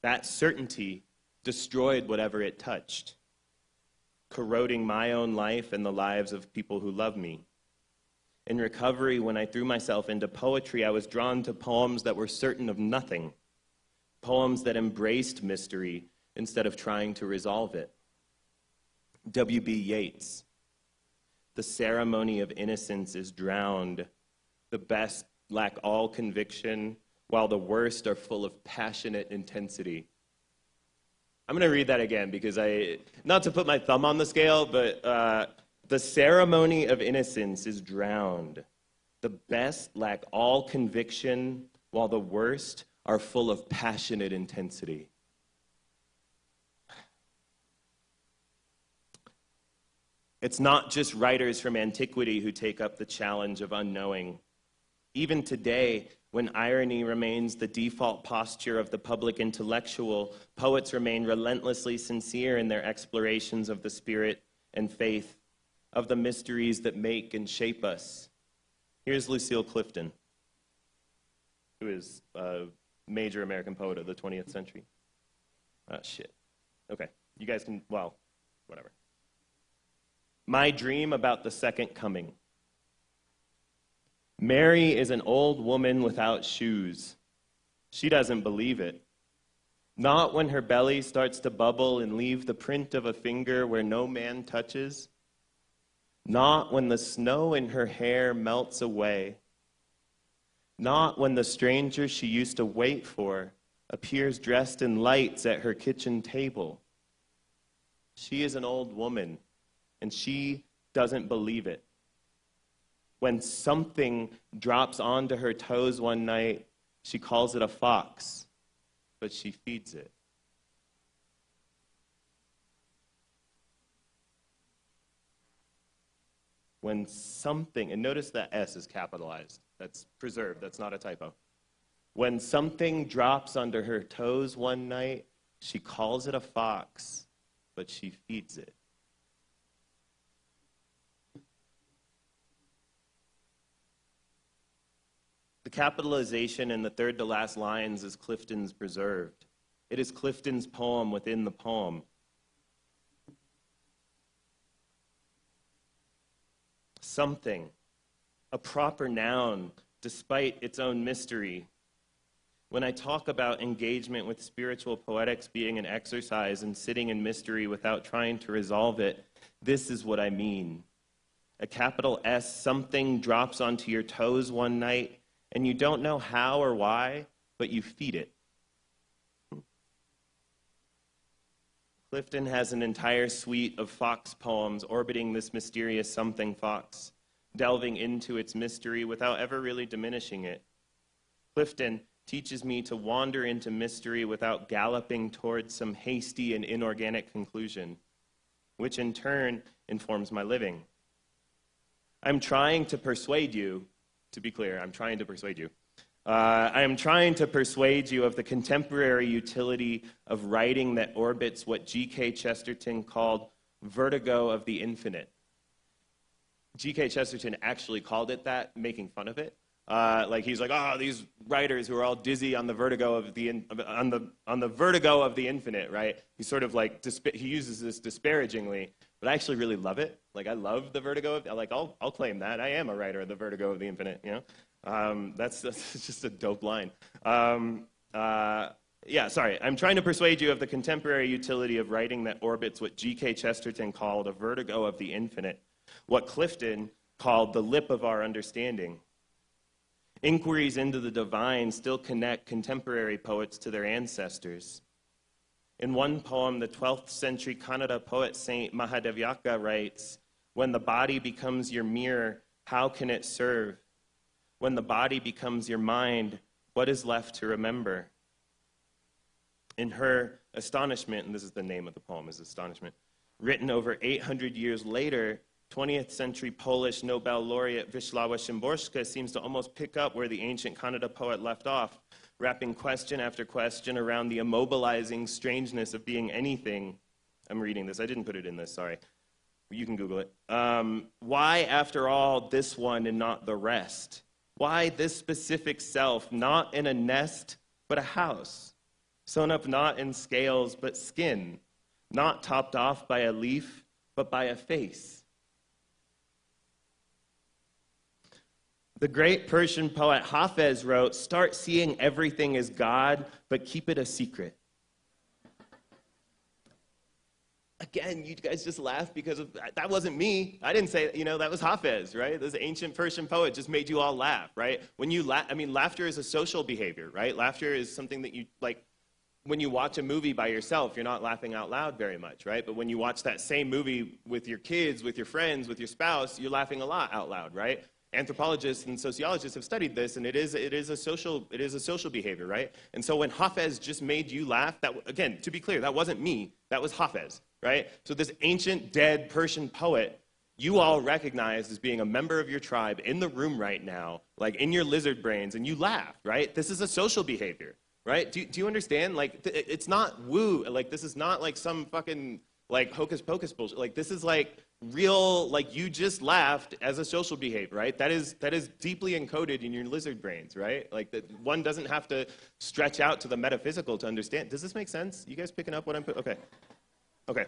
That certainty destroyed whatever it touched, corroding my own life and the lives of people who love me. In recovery, when I threw myself into poetry, I was drawn to poems that were certain of nothing, poems that embraced mystery instead of trying to resolve it. W.B. Yeats, the ceremony of innocence is drowned. The best lack all conviction, while the worst are full of passionate intensity. I'm going to read that again because not to put my thumb on the scale, but the ceremony of innocence is drowned. The best lack all conviction, while the worst are full of passionate intensity. It's not just writers from antiquity who take up the challenge of unknowing. Even today, when irony remains the default posture of the public intellectual, poets remain relentlessly sincere in their explorations of the spirit and faith, of the mysteries that make and shape us. Here's Lucille Clifton, who is a major American poet of the 20th century. Ah, shit. Okay, you guys can, well, whatever. My dream about the second coming. Mary is an old woman without shoes. She doesn't believe it. Not when her belly starts to bubble and leave the print of a finger where no man touches. Not when the snow in her hair melts away. Not when the stranger she used to wait for appears dressed in lights at her kitchen table. She is an old woman, and she doesn't believe it. When something drops onto her toes one night, she calls it a fox, but she feeds it. When something, and notice that S is capitalized. That's preserved, that's not a typo. When something drops under her toes one night, she calls it a fox, but she feeds it. The capitalization in the third to last lines is Clifton's preserved. It is Clifton's poem within the poem. Something, a proper noun, despite its own mystery. When I talk about engagement with spiritual poetics being an exercise and sitting in mystery without trying to resolve it, this is what I mean. A capital S, something drops onto your toes one night, and you don't know how or why, but you feed it. Clifton has an entire suite of fox poems orbiting this mysterious something fox, delving into its mystery without ever really diminishing it. Clifton teaches me to wander into mystery without galloping towards some hasty and inorganic conclusion, which in turn informs my living. I'm trying to persuade you, to be clear, I'm trying to persuade you. I am trying to persuade you of the contemporary utility of writing that orbits what G.K. Chesterton called vertigo of the infinite. G.K. Chesterton actually called it that, making fun of it. He's like, oh, these writers who are all dizzy on the vertigo of the on the vertigo of the infinite, right? He's sort of like he uses this disparagingly, but I actually really love it. Like, I love the vertigo of, like, I'll claim that I am a writer of the vertigo of the infinite. You know, that's just a dope line. Yeah, sorry. I'm trying to persuade you of the contemporary utility of writing that orbits what G.K. Chesterton called a vertigo of the infinite, what Clifton called the lip of our understanding. Inquiries into the divine still connect contemporary poets to their ancestors. In one poem, the 12th century Kannada poet Saint Mahadevyaka writes, "When the body becomes your mirror, how can it serve? When the body becomes your mind, what is left to remember?" In her Astonishment, and this is the name of the poem, is Astonishment, written over 800 years later, 20th century Polish Nobel laureate Wisława Szymborska seems to almost pick up where the ancient Kannada poet left off, wrapping question after question around the immobilizing strangeness of being anything. I'm reading this. I didn't put it in this, sorry. You can Google it. Why, after all, this one and not the rest? Why this specific self, not in a nest, but a house, sewn up not in scales, but skin, not topped off by a leaf, but by a face? The great Persian poet Hafez wrote, "Start seeing everything as God, but keep it a secret." Again, you guys just laugh because that wasn't me. I didn't say, that was Hafez, right? This ancient Persian poet just made you all laugh, right? When you laugh, laughter is a social behavior, right? Laughter is something that you, like, when you watch a movie by yourself, you're not laughing out loud very much, right? But when you watch that same movie with your kids, with your friends, with your spouse, you're laughing a lot out loud, right? Anthropologists and sociologists have studied this, and it is a social behavior, right? And so when Hafez just made you laugh, that, again, to be clear, that wasn't me, that was Hafez, right? So this ancient dead Persian poet, you all recognize as being a member of your tribe in the room right now, like in your lizard brains, and you laugh, right? This is a social behavior, right? Do you understand? Like, it's not woo, like, this is not like some fucking, like hocus pocus bullshit. Like this is like real, like you just laughed as a social behavior, right? That is deeply encoded in your lizard brains, right? Like that one doesn't have to stretch out to the metaphysical to understand. Does this make sense? You guys picking up what I'm putting? Okay. Okay.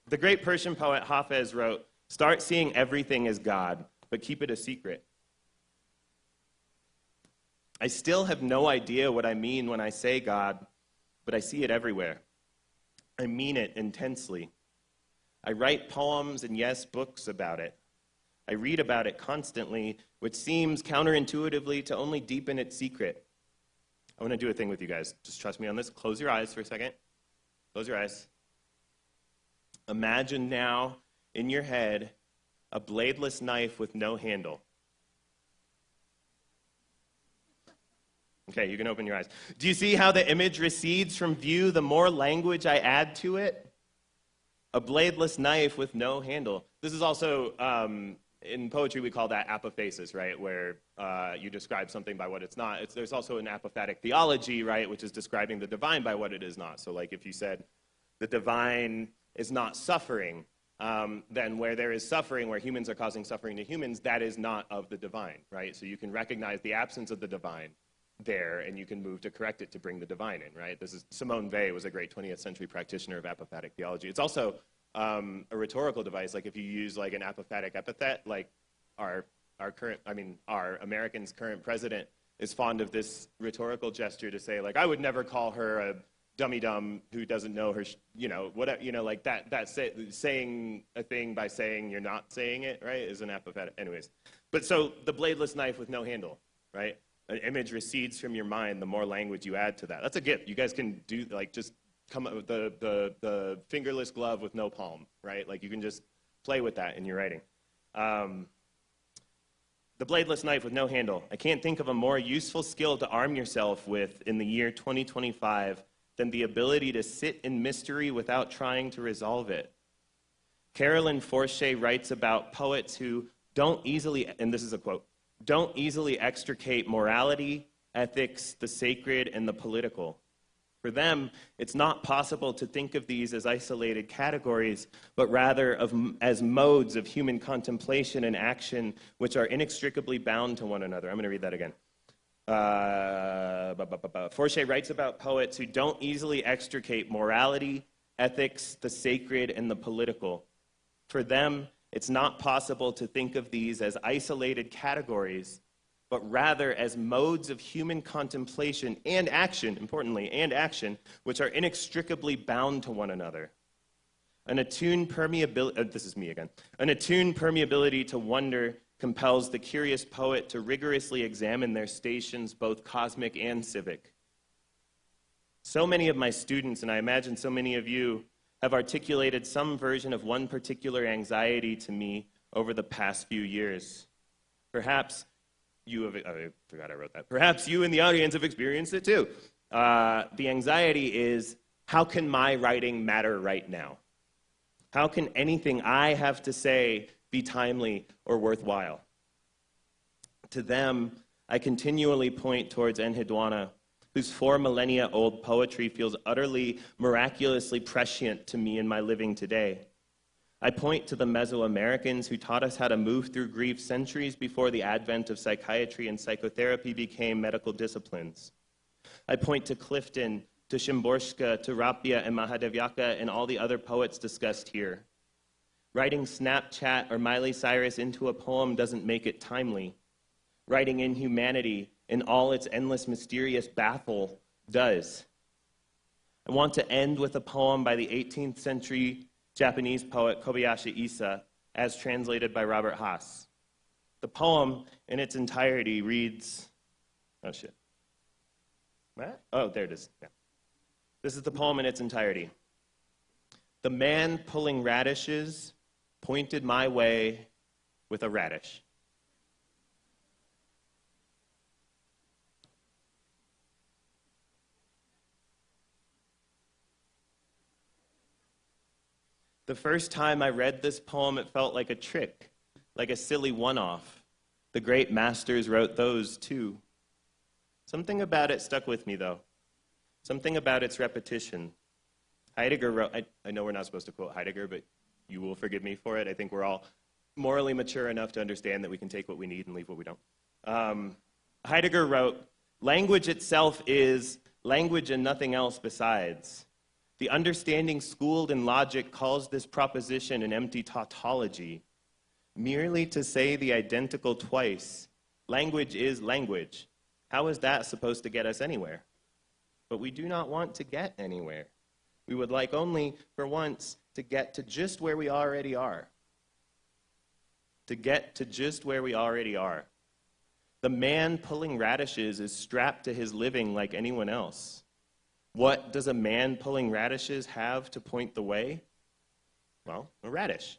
The great Persian poet Hafez wrote, "Start seeing everything as God, but keep it a secret." I still have no idea what I mean when I say God, but I see it everywhere. I mean it intensely. I write poems and, yes, books about it. I read about it constantly, which seems counterintuitively to only deepen its secret. I want to do a thing with you guys. Just trust me on this. Close your eyes for a second. Close your eyes. Imagine now, in your head, a bladeless knife with no handle. Okay, you can open your eyes. Do you see how the image recedes from view the more language I add to it? A bladeless knife with no handle. This is also, in poetry we call that apophasis, right? Where you describe something by what it's not. There's also an apophatic theology, right? Which is describing the divine by what it is not. So like if you said the divine is not suffering, then where there is suffering, where humans are causing suffering to humans, that is not of the divine, right? So you can recognize the absence of the divine there, and you can move to correct it to bring the divine in, right? This is Simone Weil was a great 20th century practitioner of apophatic theology. It's also a rhetorical device. Like if you use like an apophatic epithet, like our American's current president is fond of this rhetorical gesture to say like, I would never call her a dummy-dumb who doesn't know her, whatever, like saying a thing by saying you're not saying it, right, is an apophatic. Anyways, but so the bladeless knife with no handle, right? An image recedes from your mind the more language you add to that. That's a gift. You guys can do, like, just come up with the fingerless glove with no palm, right? Like, you can just play with that in your writing. The bladeless knife with no handle. I can't think of a more useful skill to arm yourself with in the year 2025 than the ability to sit in mystery without trying to resolve it. Carolyn Forche writes about poets who don't easily, and this is a quote, don't easily extricate morality, ethics, the sacred, and the political. For them, it's not possible to think of these as isolated categories, but rather as modes of human contemplation and action which are inextricably bound to one another. I'm going to read that again. Forche writes about poets who don't easily extricate morality, ethics, the sacred, and the political. For them, it's not possible to think of these as isolated categories, but rather as modes of human contemplation and action, importantly, and action, which are inextricably bound to one another. An attuned permeability, this is me again, an attuned permeability to wonder compels the curious poet to rigorously examine their stations, both cosmic and civic. So many of my students, and I imagine so many of you, have articulated some version of one particular anxiety to me over the past few years. Perhaps you have, I forgot I wrote that. Perhaps you in the audience have experienced it too. The anxiety is, how can my writing matter right now? How can anything I have to say be timely or worthwhile? To them, I continually point towards Enheduanna, whose 4 millennia old poetry feels utterly, miraculously prescient to me in my living today. I point to the Mesoamericans who taught us how to move through grief centuries before the advent of psychiatry and psychotherapy became medical disciplines. I point to Clifton, to Szymborska, to Rapia and Mahadevyaka and all the other poets discussed here. Writing Snapchat or Miley Cyrus into a poem doesn't make it timely. Writing inhumanity in all its endless, mysterious baffle does. I want to end with a poem by the 18th century Japanese poet Kobayashi Isa, as translated by Robert Haas. The poem in its entirety reads, oh shit. What? Oh, there it is. Yeah. This is the poem in its entirety. The man pulling radishes pointed my way with a radish. The first time I read this poem, it felt like a trick, like a silly one-off. The great masters wrote those too. Something about it stuck with me, though. Something about its repetition. Heidegger wrote, I know we're not supposed to quote Heidegger, but you will forgive me for it. I think we're all morally mature enough to understand that we can take what we need and leave what we don't. Heidegger wrote, "Language itself is language and nothing else besides. The understanding schooled in logic calls this proposition an empty tautology. Merely to say the identical twice, language is language. How is that supposed to get us anywhere? But we do not want to get anywhere. We would like only, for once, to get to just where we already are. To get to just where we already are. The man pulling radishes is strapped to his living like anyone else. What does a man pulling radishes have to point the way? Well, a radish.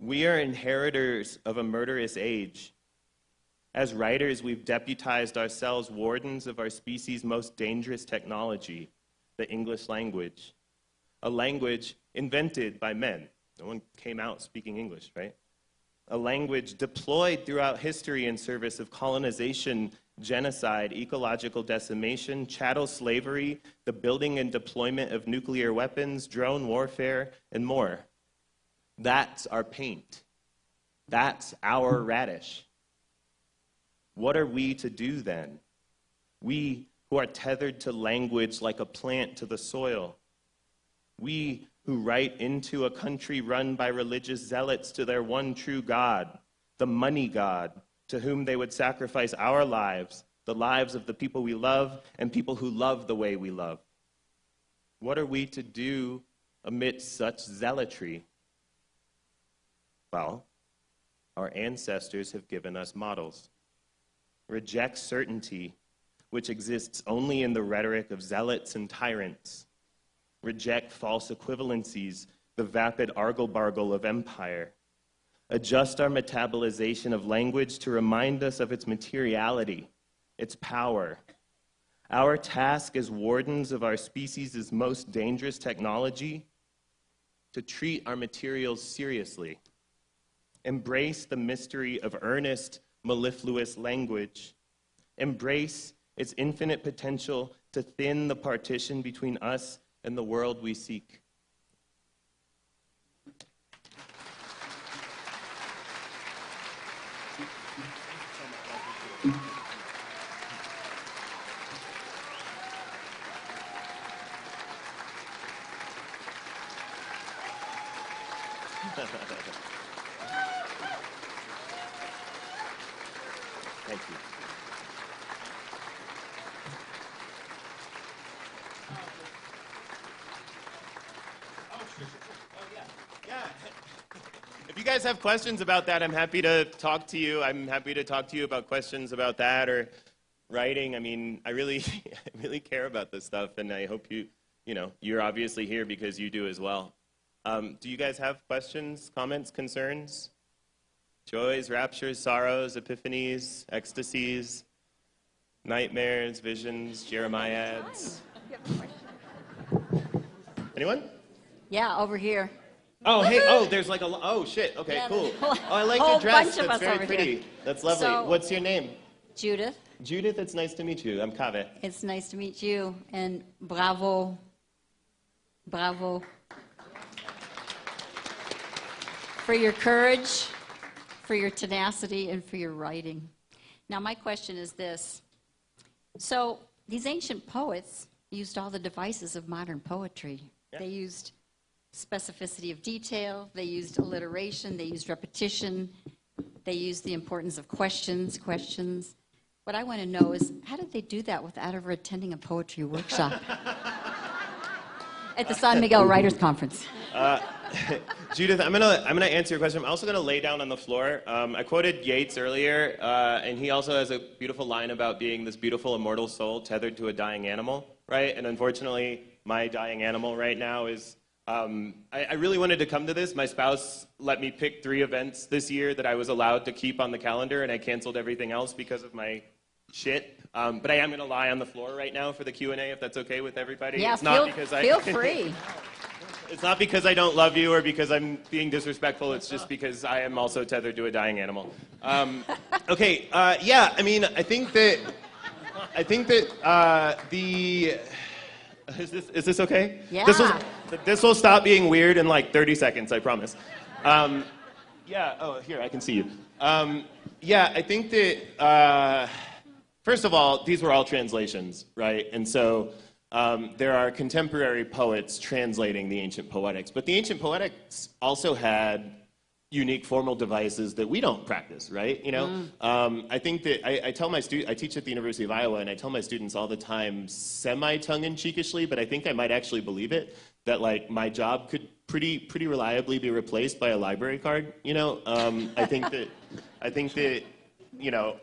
We are inheritors of a murderous age. As writers, we've deputized ourselves wardens of our species' most dangerous technology, the English language. A language invented by men. No one came out speaking English, right? A language deployed throughout history in service of colonization, genocide, ecological decimation, chattel slavery, the building and deployment of nuclear weapons, drone warfare, and more. That's our paint. That's our radish. What are we to do then? We who are tethered to language like a plant to the soil. We who write into a country run by religious zealots to their one true God, the money God, to whom they would sacrifice our lives, the lives of the people we love, and people who love the way we love. What are we to do amidst such zealotry? Well, our ancestors have given us models. Reject certainty, which exists only in the rhetoric of zealots and tyrants. Reject false equivalencies, the vapid argle-bargle of empire. Adjust our metabolization of language to remind us of its materiality, its power. Our task as wardens of our species' most dangerous technology, to treat our materials seriously. Embrace the mystery of earnest, mellifluous language. Embrace its infinite potential to thin the partition between us and the world we seek. Thank you. If you guys have questions about that, I'm happy to talk to you. I'm happy to talk to you about questions about that or writing. I mean, I really care about this stuff, and I hope you're obviously here because you do as well. Do you guys have questions, comments, concerns? Joys, raptures, sorrows, epiphanies, ecstasies, nightmares, visions, Jeremiads? Anyone? Yeah, over here. Oh, hey, there's like oh, shit, okay, Yeah, cool. there's Oh, I like whole your dress, bunch of that's us very over pretty. here. That's lovely. So- What's your name? Judith, Judith, it's nice to meet you. I'm Kaveh. it's nice to meet you, and bravo for your courage, for your tenacity, and for your writing. Now, my question is this. So, these ancient poets used all the devices of modern poetry. Yeah. They used specificity of detail, they used alliteration, they used repetition, they used the importance of questions. What I want to know is, how did they do that without ever attending a poetry workshop at the San Miguel Writers Conference? Judith, I'm gonna answer your question. I'm also gonna lay down on the floor. I quoted Yeats earlier, and he also has a beautiful line about being this beautiful immortal soul tethered to a dying animal, right? And unfortunately, my dying animal right now is, I really wanted to come to this. My spouse let me pick 3 events this year that I was allowed to keep on the calendar, and I canceled everything else because of my shit. But I am gonna lie on the floor right now for the Q&A, if that's okay with everybody. Yeah, It's not because feel free. It's not because I don't love you or because I'm being disrespectful. It's just because I am also tethered to a dying animal. Okay, yeah, I mean, I think that Is this okay? Yeah. This will stop being weird in like 30 seconds, I promise. Yeah, oh, here, I can see you. Yeah, I think that, first of all, these were all translations, right? And so there are contemporary poets translating the ancient poetics, but the ancient poetics also had unique formal devices that we don't practice, right? You know, I think that I tell my I teach at the University of Iowa, and I tell my students all the time, semi-tongue-in-cheekishly, but I think I might actually believe it, that like my job could pretty reliably be replaced by a library card. You know, I think that you know,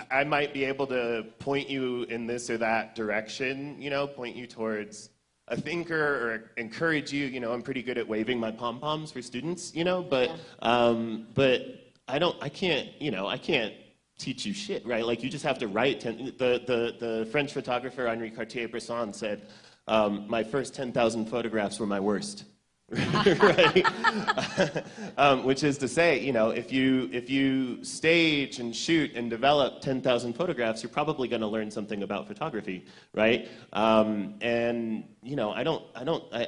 I might be able to point you in this or that direction. You know, point you towards a thinker or encourage you. You know, I'm pretty good at waving my pom-poms for students, you know, but I can't teach you shit, right? Like, you just have to write. The French photographer Henri Cartier-Bresson said, my first 10,000 photographs were my worst. Right? Which is to say, you know, if you stage and shoot and develop 10,000 photographs, you're probably going to learn something about photography, right? And you know, I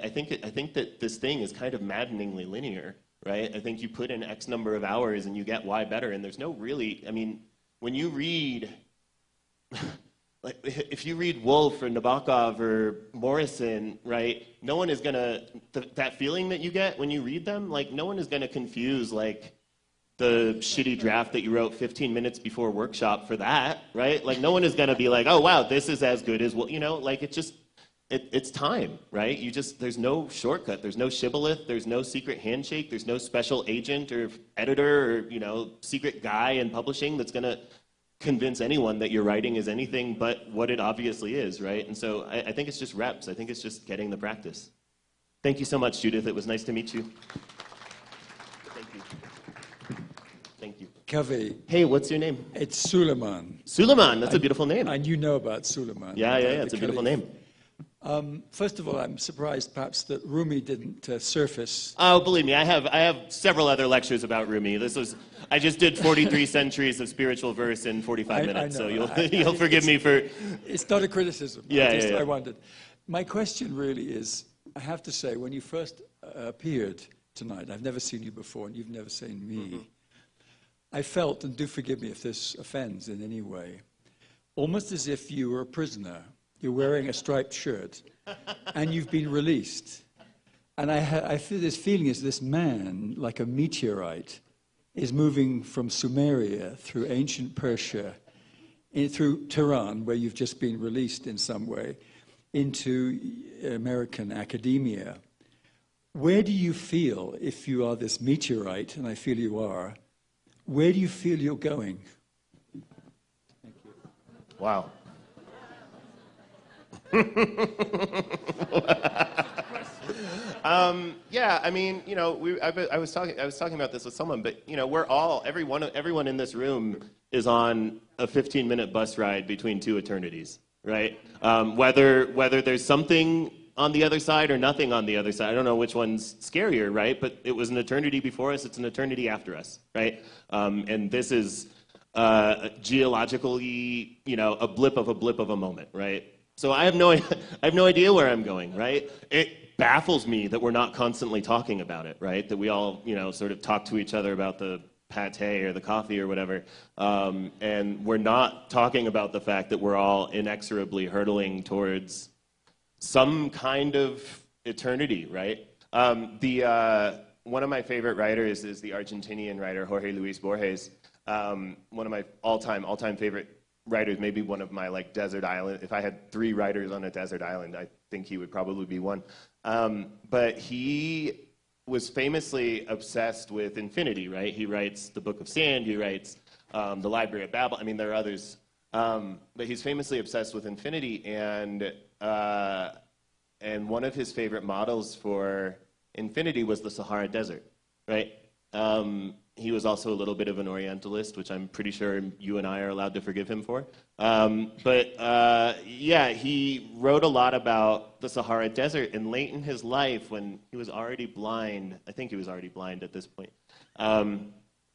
think that this thing is kind of maddeningly linear, right? I think you put in X number of hours and you get Y better, and there's no really, I mean, when you read. Like, if you read Woolf or Nabokov or Morrison, right, no one is going to, that feeling that you get when you read them, like, no one is going to confuse, like, the shitty draft that you wrote 15 minutes before workshop for that, right? Like, no one is going to be like, oh, wow, this is as good as, well, you know, like, it's time, right? There's no shortcut, there's no shibboleth, there's no secret handshake, there's no special agent or editor or, you know, secret guy in publishing that's going to convince anyone that your writing is anything but what it obviously is, right? And so I think it's just reps. I think it's just getting the practice. Thank you so much, Judith. It was nice to meet you. Thank you. Thank you. Kaveh. Hey, what's your name? It's Suleiman. Suleiman, that's a beautiful name. And you know about Suleiman. Yeah, it's a beautiful name. First of all, I'm surprised perhaps that Rumi didn't surface. Oh, believe me, I have several other lectures about Rumi. I just did 43 centuries of spiritual verse in 45 minutes, so you'll forgive me for... It's not a criticism. Yeah. I wondered. My question really is, I have to say, when you first appeared tonight, I've never seen you before, and you've never seen me, I felt, and do forgive me if this offends in any way, almost as if you were a prisoner. You're wearing a striped shirt, and you've been released. And I feel this feeling is this man, like a meteorite, is moving from Sumeria through ancient Persia, through Tehran, where you've just been released in some way, into American academia. Where do you feel, if you are this meteorite, and I feel you are, where do you feel you're going? Thank you. Wow. Yeah, I mean, you know, I was talking about this with someone, but you know, everyone in this room is on a 15-minute bus ride between two eternities, right? Whether there's something on the other side or nothing on the other side, I don't know which one's scarier, right? But it was an eternity before us; it's an eternity after us, right? And this is geologically, you know, a blip of a moment, right? So I have no idea where I'm going, right? It baffles me that we're not constantly talking about it, right? That we all, you know, sort of talk to each other about the pate or the coffee or whatever, and we're not talking about the fact that we're all inexorably hurtling towards some kind of eternity, right? One of my favorite writers is the Argentinian writer Jorge Luis Borges. One of my all-time favorite writers, maybe one of my like desert island. If I had 3 writers on a desert island, I think he would probably be one. But he was famously obsessed with infinity, right? He writes The Book of Sand. He writes The Library of Babel. I mean, there are others, but he's famously obsessed with infinity. And one of his favorite models for infinity was the Sahara Desert, right? He was also a little bit of an Orientalist, which I'm pretty sure you and I are allowed to forgive him for. Yeah, he wrote a lot about the Sahara Desert, and late in his life, when he was already blind, I think he was already blind at this point,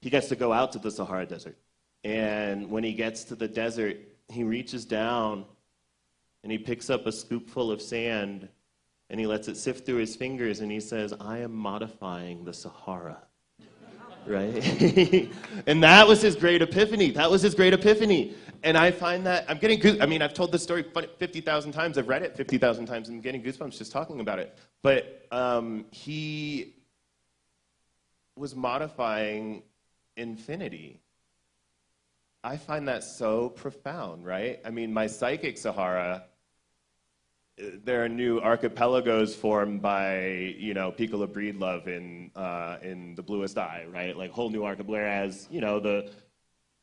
he gets to go out to the Sahara Desert. And when he gets to the desert, he reaches down and he picks up a scoopful of sand, and he lets it sift through his fingers, and he says, I am modifying the Sahara. Right? And that was his great epiphany. That was his great epiphany. And I find that, I'm getting goosebumps. I mean, I've told this story 50,000 times. I've read it 50,000 times, and I'm getting goosebumps just talking about it. But he was modifying infinity. I find that so profound, right? I mean, my psychic Sahara, there are new archipelagos formed by, you know, Piccola Breedlove in The Bluest Eye, right? Like whole new archipelago, whereas, you know, the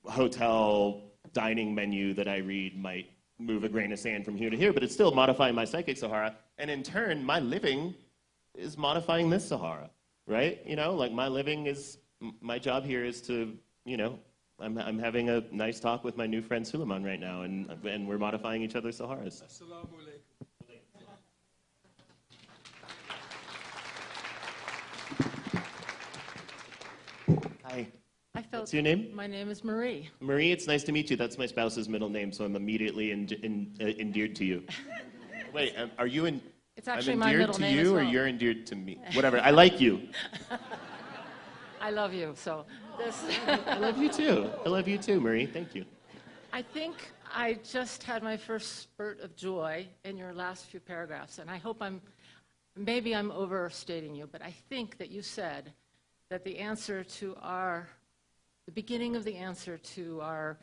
hotel dining menu that I read might move a grain of sand from here to here, but it's still modifying my psychic Sahara. And in turn, my living is modifying this Sahara, right? You know, like my living is, my job here is to, you know, I'm having a nice talk with my new friend Suleiman right now, and we're modifying each other's Saharas. Assalamu alaikum. Hi. What's your name? My name is Marie. Marie, it's nice to meet you. That's my spouse's middle name, so I'm immediately endeared to you. Wait, are you in? It's actually I'm my endeared middle to name you, as or well. you're endeared to me? Whatever. I like you. I love you. So this. I love you too. I love you too, Marie. Thank you. I think I just had my first spurt of joy in your last few paragraphs, and I hope maybe I'm overstating you, but I think that you said that the beginning of the answer to our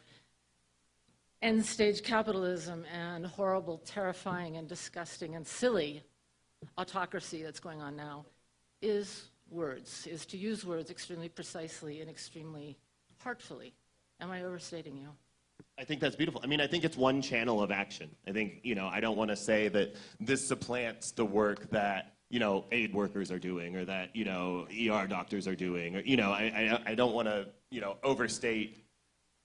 end stage capitalism and horrible, terrifying, and disgusting and silly autocracy that's going on now is words, is to use words extremely precisely and extremely heartfully. Am I overstating you? I think that's beautiful. I mean, I think it's one channel of action. I think, you know, I don't want to say that this supplants the work that, you know, aid workers are doing, or that, you know, ER doctors are doing, or, you know, I don't want to, you know, overstate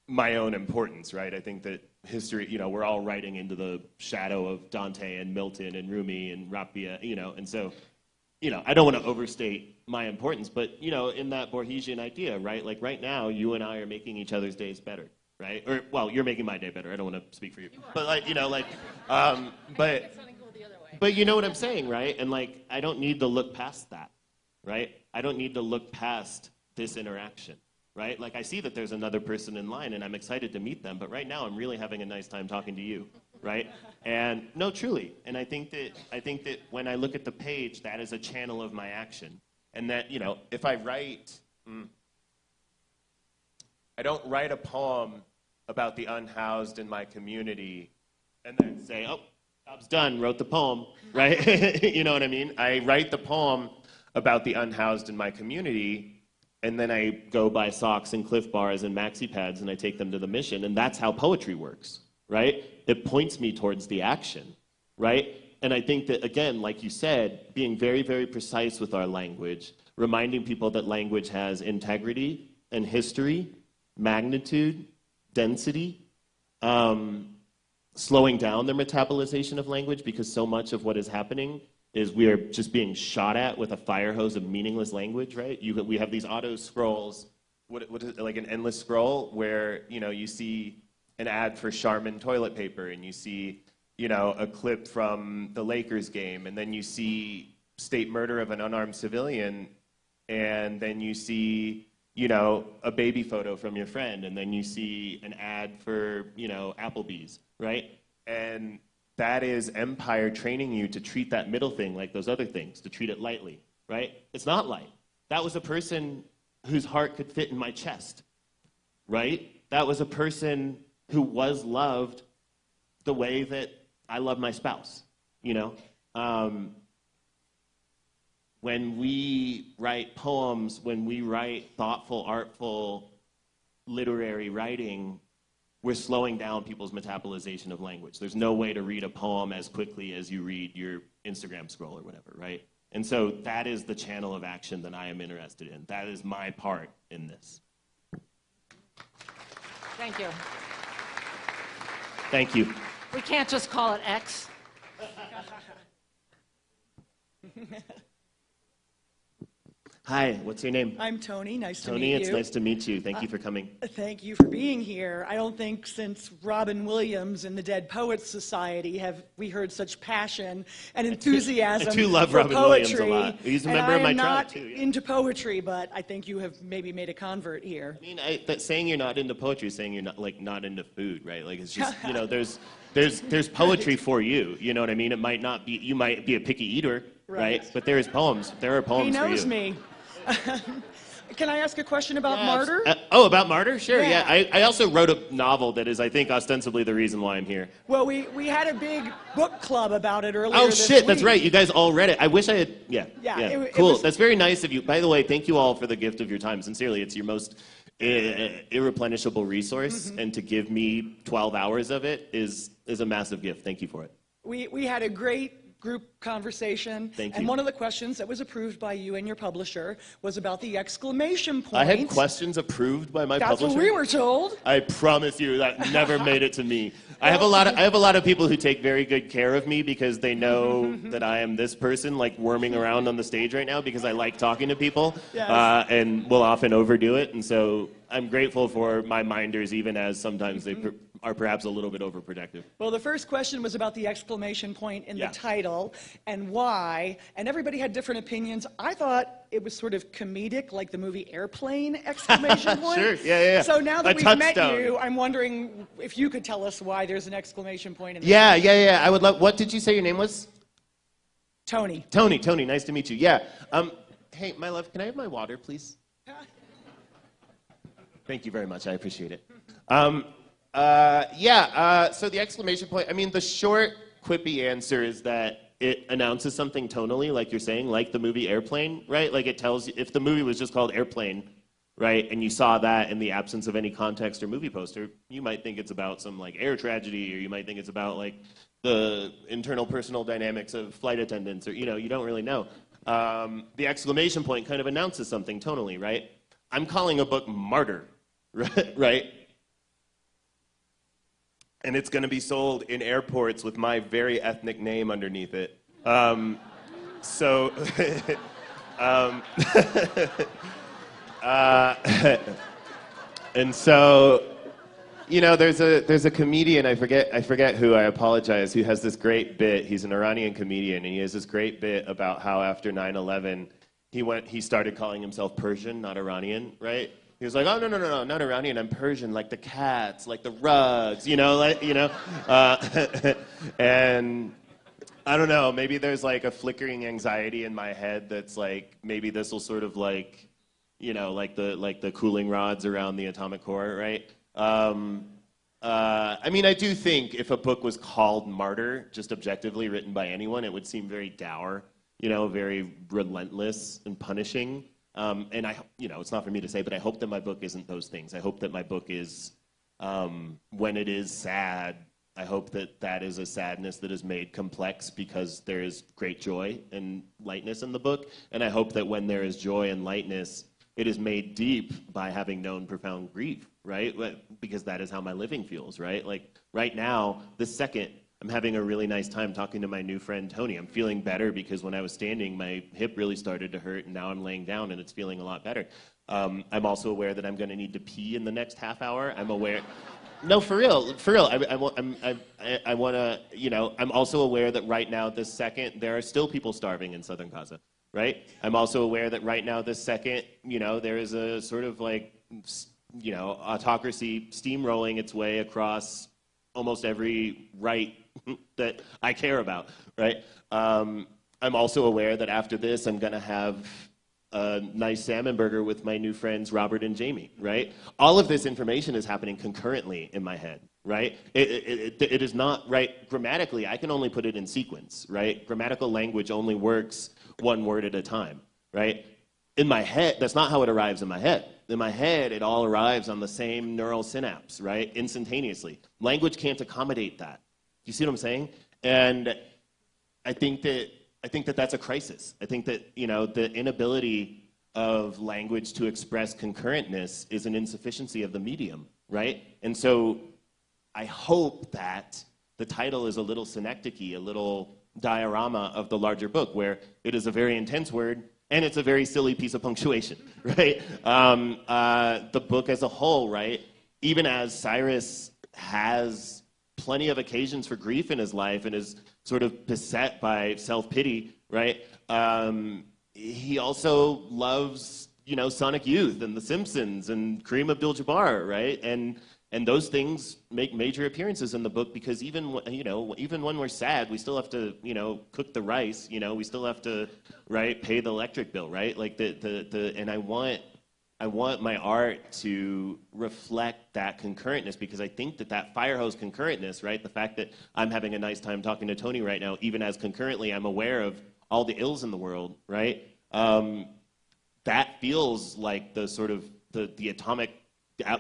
my own importance, right? I think that history, you know, we're all writing into the shadow of Dante and Milton and Rumi and Rapia, you know, and so, you know, I don't want to overstate my importance, but, you know, in that Borgesian idea, right? Like right now, you and I are making each other's days better, right? Or, well, you're making my day better. I don't want to speak for you. But like, you know, like, but you know what I'm saying, right? And like, I don't need to look past that, right? I don't need to look past this interaction, right? Like I see that there's another person in line and I'm excited to meet them, but right now I'm really having a nice time talking to you, right? And no, truly. And I think that when I look at the page, that is a channel of my action. And that, you know, if I write, I don't write a poem about the unhoused in my community and then say, oh, job's done, wrote the poem, right? You know what I mean? I write the poem about the unhoused in my community, and then I go buy socks and Cliff Bars and maxi pads and I take them to the mission, and that's how poetry works, right? It points me towards the action, right? And I think that, again, like you said, being very, very precise with our language, reminding people that language has integrity and history, magnitude, density, slowing down their metabolization of language, because so much of what is happening is we are just being shot at with a fire hose of meaningless language, right? We have these auto scrolls, what is it, like an endless scroll, where, you know, you see an ad for Charmin toilet paper, and you see, you know, a clip from the Lakers game, and then you see state murder of an unarmed civilian, and then you see, you know, a baby photo from your friend, and then you see an ad for, you know, Applebee's, right? And that is empire training you to treat that middle thing like those other things, to treat it lightly, right? It's not light. That was a person whose heart could fit in my chest, right? That was a person who was loved the way that I love my spouse, you know? When we write poems, when we write thoughtful, artful, literary writing, we're slowing down people's metabolization of language. There's no way to read a poem as quickly as you read your Instagram scroll or whatever, right? And so that is the channel of action that I am interested in. That is my part in this. Thank you. Thank you. We can't just call it X. Hi, what's your name? I'm Tony. Nice to Tony, meet you. it's nice to meet you. Thank you for coming. Thank you for being here. I don't think since Robin Williams and the Dead Poets Society have we heard such passion and enthusiasm I do love for Robin Williams a poetry. lot. He's a And member of my I am tribe, not too, yeah. into poetry, but I think you have maybe made a convert here. I mean, that saying you're not into poetry is saying you're not into food, right? Like, it's just, there's poetry for you. You know what I mean? It might not be, you might be a picky eater, right? But there is poems. There are poems for you. He knows me. Can I ask a question about Martyr? About Martyr? Sure, Yeah. I also wrote a novel that is, I think, ostensibly the reason why I'm here. Well, we had a big book club about it earlier Oh, this shit, that's week. right. You guys all read it. I wish I had, It cool. was- That's very nice of you. By the way, thank you all for the gift of your time. Sincerely, it's your most irreplenishable resource, and to give me 12 hours of it is a massive gift. Thank you for it. We had a great group conversation. Thank and you. one of the questions that was approved by you and your publisher was about the exclamation point. I had questions approved by my That's publisher. what we were told. I promise you that never made it to me. I have a lot of people who take very good care of me because they know that I am this person, like worming around on the stage right now because I like talking to people, Yes. and will often overdo it. And so I'm grateful for my minders, even as sometimes they are perhaps a little bit overprotective. Well, the first question was about the exclamation point in Yeah. the title and why, and everybody had different opinions. I thought it was sort of comedic, like the movie Airplane exclamation point. Sure, yeah. So now that A we've met touchstone. you, I'm wondering if you could tell us why there's an exclamation point in the Yeah. I would love. What did you say your name was? Tony. Tony. Nice to meet you. Yeah. Hey, my love, can I have my water, please? Thank you very much. I appreciate it. So the exclamation point, I mean, the short, quippy answer is that it announces something tonally, like you're saying, like the movie Airplane, right? Like it tells you, if the movie was just called Airplane, right, and you saw that in the absence of any context or movie poster, you might think it's about some like air tragedy, or you might think it's about like the internal personal dynamics of flight attendants, or, you don't really know. The exclamation point kind of announces something tonally, right? I'm calling a book Martyr, right? And it's going to be sold in airports with my very ethnic name underneath it. And so, there's a comedian, I forget who, I apologize, who has this great bit. He's an Iranian comedian, and he has this great bit about how after 9/11, he started calling himself Persian, not Iranian, right? He was like, oh, no, not Iranian, I'm Persian, like the cats, like the rugs, and I don't know, maybe there's like a flickering anxiety in my head that's like, maybe this will sort of like, like the cooling rods around the atomic core, right? I mean, I do think if a book was called Martyr, just objectively written by anyone, it would seem very dour, very relentless and punishing. And it's not for me to say, but I hope that my book isn't those things. I hope that my book is, when it is sad, I hope that is a sadness that is made complex because there is great joy and lightness in the book. And I hope that when there is joy and lightness, it is made deep by having known profound grief, right? Because that is how my living feels, right? Like right now, this second, I'm having a really nice time talking to my new friend, Tony. I'm feeling better because when I was standing, my hip really started to hurt, and now I'm laying down, and it's feeling a lot better. I'm also aware that I'm going to need to pee in the next half hour. I'm aware... No, for real. I want to, I'm also aware that right now, this second, there are still people starving in Southern Gaza, right? I'm also aware that right now, this second, there is a sort of like, autocracy steamrolling its way across almost every right that I care about, right? I'm also aware that after this, I'm going to have a nice salmon burger with my new friends, Robert and Jamie, right? All of this information is happening concurrently in my head, right? It is not, right, grammatically, I can only put it in sequence, right? Grammatical language only works one word at a time, right? In my head, that's not how it arrives in my head. In my head, it all arrives on the same neural synapse, right? Instantaneously. Language can't accommodate that. You see what I'm saying? And I think that that's a crisis. I think that, the inability of language to express concurrentness is an insufficiency of the medium, right? And so I hope that the title is a little synecdoche, a little diorama of the larger book, where it is a very intense word, And it's a very silly piece of punctuation, right? The book as a whole, right? Even as Cyrus has plenty of occasions for grief in his life and is sort of beset by self-pity, right? He also loves, Sonic Youth and The Simpsons and Kareem Abdul-Jabbar, right? And those things make major appearances in the book because even when we're sad, we still have to, cook the rice, we still have to, right, pay the electric bill, right? Like and I want my art to reflect that concurrentness because I think that fire hose concurrentness, right? The fact that I'm having a nice time talking to Tony right now, even as concurrently I'm aware of all the ills in the world, right? That feels like the sort of the atomic,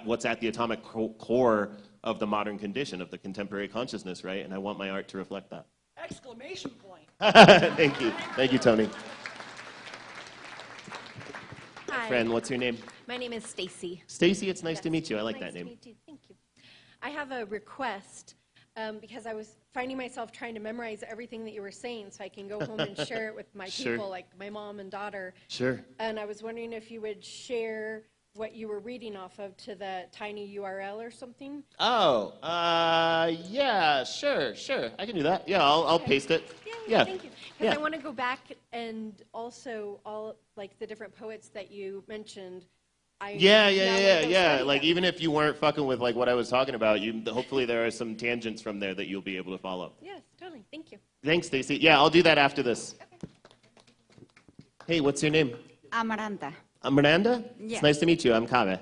what's at the atomic core of the modern condition, of the contemporary consciousness, right? And I want my art to reflect that. Exclamation point. Thank you. Thank you, Tony. Hi. Friend, what's your name? My name is Stacy. Stacy, it's nice to Yes. meet you. I like Nice that name. to meet you. Thank you. I have a request because I was finding myself trying to memorize everything that you were saying so I can go home and share it with my Sure. people, like my mom and daughter. Sure. And I was wondering if you would share what you were reading off of to the tiny URL or something. Oh, yeah, sure. I can do that. Yeah, I'll paste it. Yeah, thank you. Because Yeah. I want to go back and also all like the different poets that you mentioned. I now wanna go Yeah. study Like them. even if you weren't fucking with like what I was talking about, hopefully there are some tangents from there that you'll be able to follow. Yes, totally. Thank you. Thanks, Stacy. Yeah, I'll do that after this. Hey, what's your name? Amaranta. I'm Miranda. Yes. It's nice to meet you. I'm Kaveh.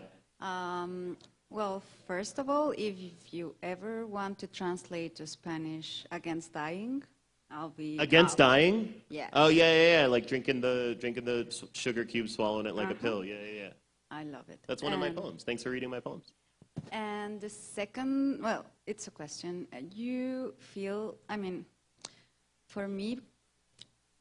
Well, first of all, if you ever want to translate to Spanish Against Dying, I'll be Against out. dying? Yes. Oh yeah. Like drinking the sugar cube, swallowing it like a pill. Yeah. I love it. That's one of my poems. Thanks for reading my poems. And the second, well, it's a question. You feel, for me,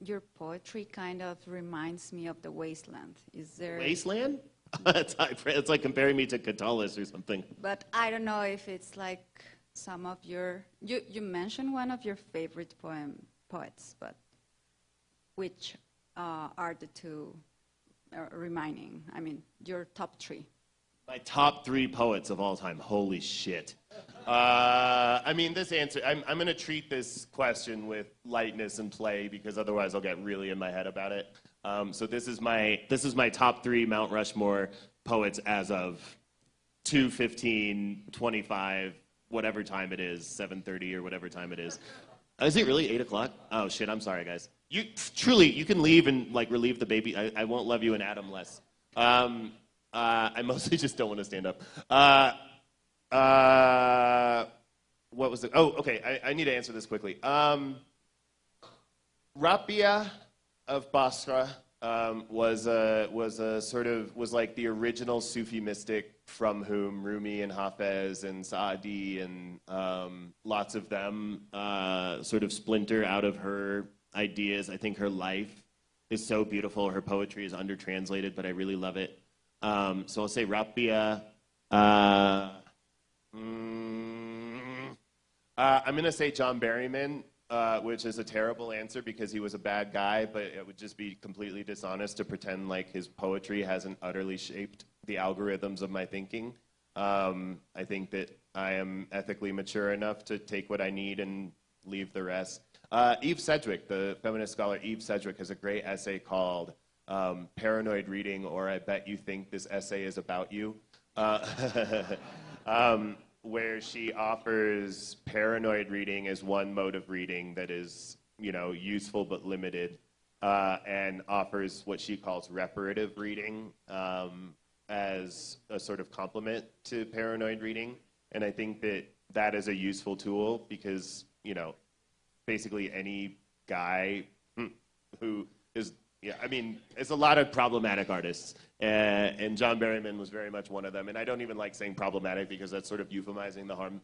your poetry kind of reminds me of the wasteland. Is there? Wasteland? It's like comparing me to Catullus or something. But I don't know if it's like some of your. You mentioned one of your favorite poets, but which are the two remaining? Your top three. My top 3 poets of all time. Holy shit. This answer, I'm going to treat this question with lightness and play because otherwise I'll get really in my head about it. So this is my top 3 Mount Rushmore poets as of 2:15:25, whatever time it is, 7:30 or whatever time it is. Is it really 8 o'clock? Oh shit, I'm sorry guys. You can leave and like relieve the baby. I won't love you an atom less. I mostly just don't want to stand up. What was it? Oh, okay. I need to answer this quickly. Rabia of Basra was like the original Sufi mystic from whom Rumi and Hafez and Saadi and lots of them sort of splinter out of her ideas. I think her life is so beautiful. Her poetry is undertranslated, but I really love it. So I'll say Rabia. I'm going to say John Berryman, which is a terrible answer because he was a bad guy, but it would just be completely dishonest to pretend like his poetry hasn't utterly shaped the algorithms of my thinking. I think that I am ethically mature enough to take what I need and leave the rest. Eve Sedgwick, the feminist scholar Eve Sedgwick, has a great essay called Paranoid Reading, or I Bet You Think This Essay Is About You. Where she offers paranoid reading as one mode of reading that is, useful but limited, and offers what she calls reparative reading as a sort of complement to paranoid reading. And I think that is a useful tool because, basically any guy who is, it's a lot of problematic artists, and John Berryman was very much one of them. And I don't even like saying problematic because that's sort of euphemizing the harm.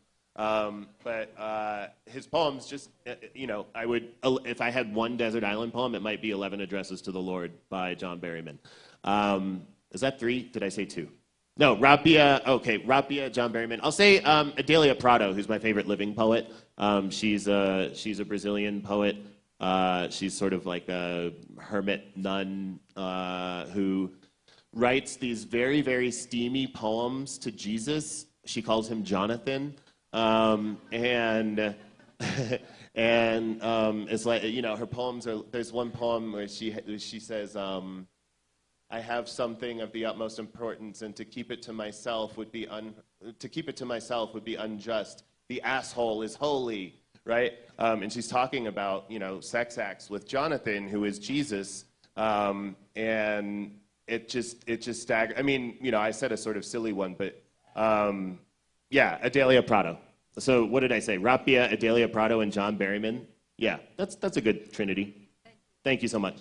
But his poems just, I would, if I had one desert island poem, it might be 11 Addresses to the Lord by John Berryman. Is that 3? Did I say 2? No, Rabia, John Berryman. I'll say Adélia Prado, who's my favorite living poet. She's a Brazilian poet. She's sort of like a hermit nun who writes these very, very steamy poems to Jesus. She calls him Jonathan. And it's like, you know, her poems are, there's one poem where she says, I have something of the utmost importance, and to keep it to myself would be unjust. The asshole is holy, right? And she's talking about, you know, sex acts with Jonathan, who is Jesus, and it just staggered. I mean, you know, I said a sort of silly one, but yeah, Adelia Prado. So what did I say? Rapia, Adelia Prado, and John Berryman. Yeah, that's a good trinity. Thank you so much.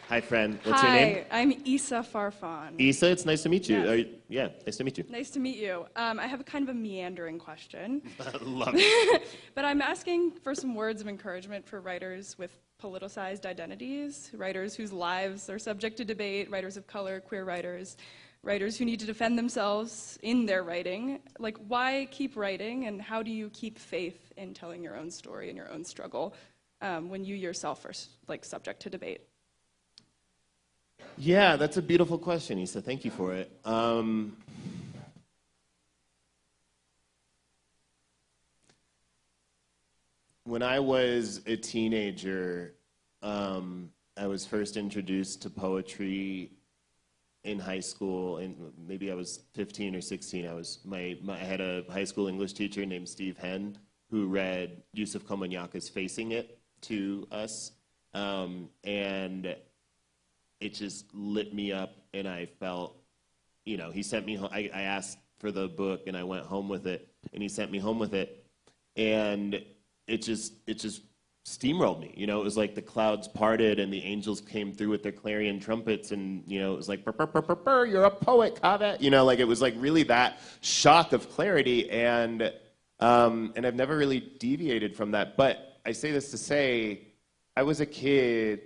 Hi, friend. What's your name? Hi, I'm Isa Farfan. Isa, it's nice to meet you. Yes. Yeah, nice to meet you. Nice to meet you. I have a kind of a meandering question. Love it. But I'm asking for some words of encouragement for writers with politicized identities, writers whose lives are subject to debate, writers of color, queer writers, writers who need to defend themselves in their writing. Like, why keep writing, and how do you keep faith in telling your own story and your own struggle when you yourself are like subject to debate? Yeah, that's a beautiful question, Isa. Thank you for it. When I was a teenager, I was first introduced to poetry in high school, and maybe I was 15 or 16. I had a high school English teacher named Steve Henn who read Yusuf Komanyaka's Facing It to us, and it just lit me up, and I felt, you know, he sent me home. I asked for the book, and I went home with it, and he sent me home with it, and it just steamrolled me. You know, it was like the clouds parted, and the angels came through with their clarion trumpets, and, you know, it was like, burr, burr, burr, burr, burr, you're a poet, Kaveh. You know, like, it was like really that shock of clarity, and I've never really deviated from that. But I say this to say, I was a kid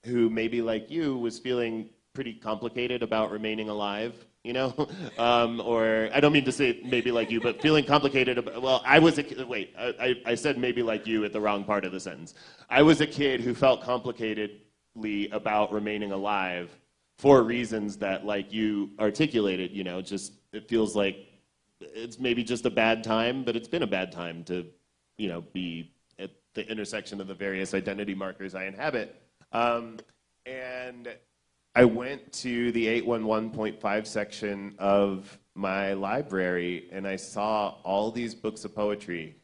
who maybe like you was feeling pretty complicated about remaining alive, you know? Or I don't mean to say maybe like you, but feeling complicated about, well, I was a kid, wait, I said maybe like you at the wrong part of the sentence. I was a kid who felt complicatedly about remaining alive for reasons that, like you articulated, you know, just, it feels like it's maybe just a bad time, but it's been a bad time to, you know, be at the intersection of the various identity markers I inhabit. And I went to the 811.5 section of my library, and I saw all these books of poetry.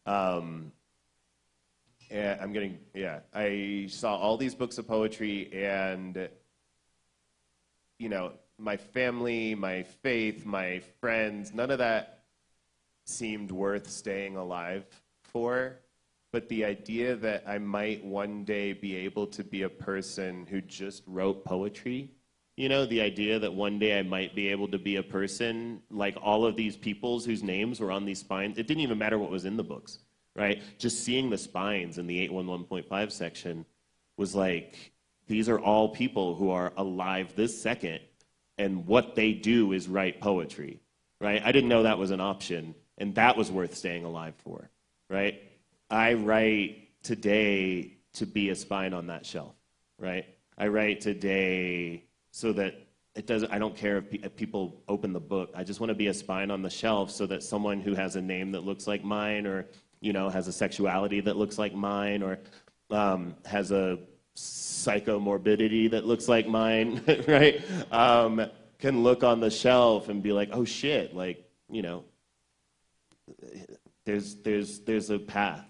And I saw all these books of poetry, and, you know, my family, my faith, my friends, none of that seemed worth staying alive for. But the idea that I might one day be able to be a person who just wrote poetry, you know, the idea that one day I might be able to be a person like all of these peoples whose names were on these spines. It didn't even matter what was in the books, right? Just seeing the spines in the 811.5 section was like, these are all people who are alive this second, and what they do is write poetry, right? I didn't know that was an option, and that was worth staying alive for, right? I write today to be a spine on that shelf, right? I write today so that I don't care if people open the book. I just want to be a spine on the shelf so that someone who has a name that looks like mine, or, you know, has a sexuality that looks like mine, or has a psychomorbidity that looks like mine, right? Can look on the shelf and be like, oh shit, like, you know, there's a path.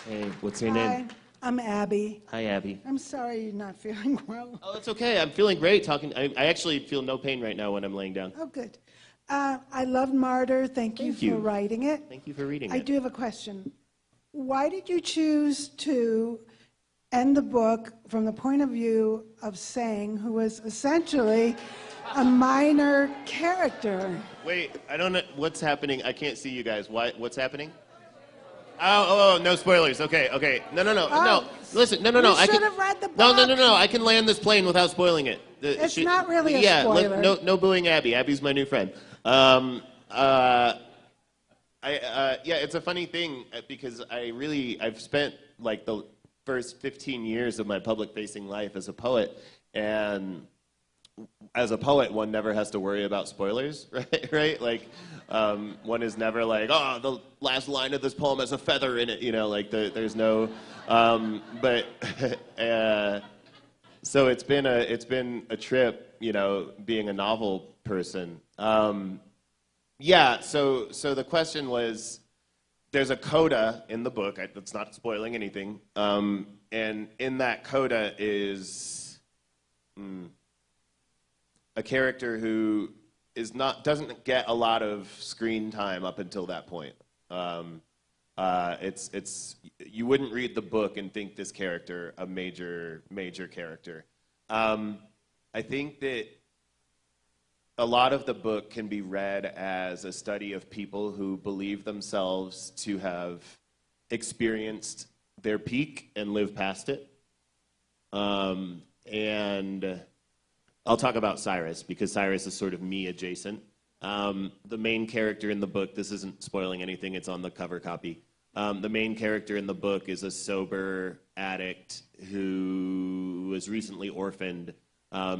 Hey, what's your name? Hi, I'm Abby. Hi, Abby. I'm sorry you're not feeling well. Oh, it's okay. I'm feeling great talking. I actually feel no pain right now when I'm laying down. Oh, good. I love Martyr. Thank you for writing it. Thank you for reading it. I do have a question. Why did you choose to end the book from the point of view of Sang, who was essentially a minor character? Wait, I don't know what's happening. I can't see you guys. What's happening? Oh, no spoilers. Okay. No. Listen, no. You should have read the book. No. I can land this plane without spoiling it. It's not really a spoiler. No booing Abby. Abby's my new friend. Yeah, it's a funny thing because I've spent like the first 15 years of my public-facing life as a poet, and as a poet, one never has to worry about spoilers, right? Like, one is never like, oh, the last line of this poem has a feather in it, like there's no, but, so it's been a trip, being a novel person. Yeah, so the question was, there's a coda in the book, it's not spoiling anything, and in that coda is a character who doesn't get a lot of screen time up until that point. You wouldn't read the book and think this character a major character. I think that a lot of the book can be read as a study of people who believe themselves to have experienced their peak and live past it. And I'll talk about Cyrus, because Cyrus is sort of me adjacent. The main character in the book, this isn't spoiling anything, it's on the cover copy. The main character in the book is a sober addict who was recently orphaned.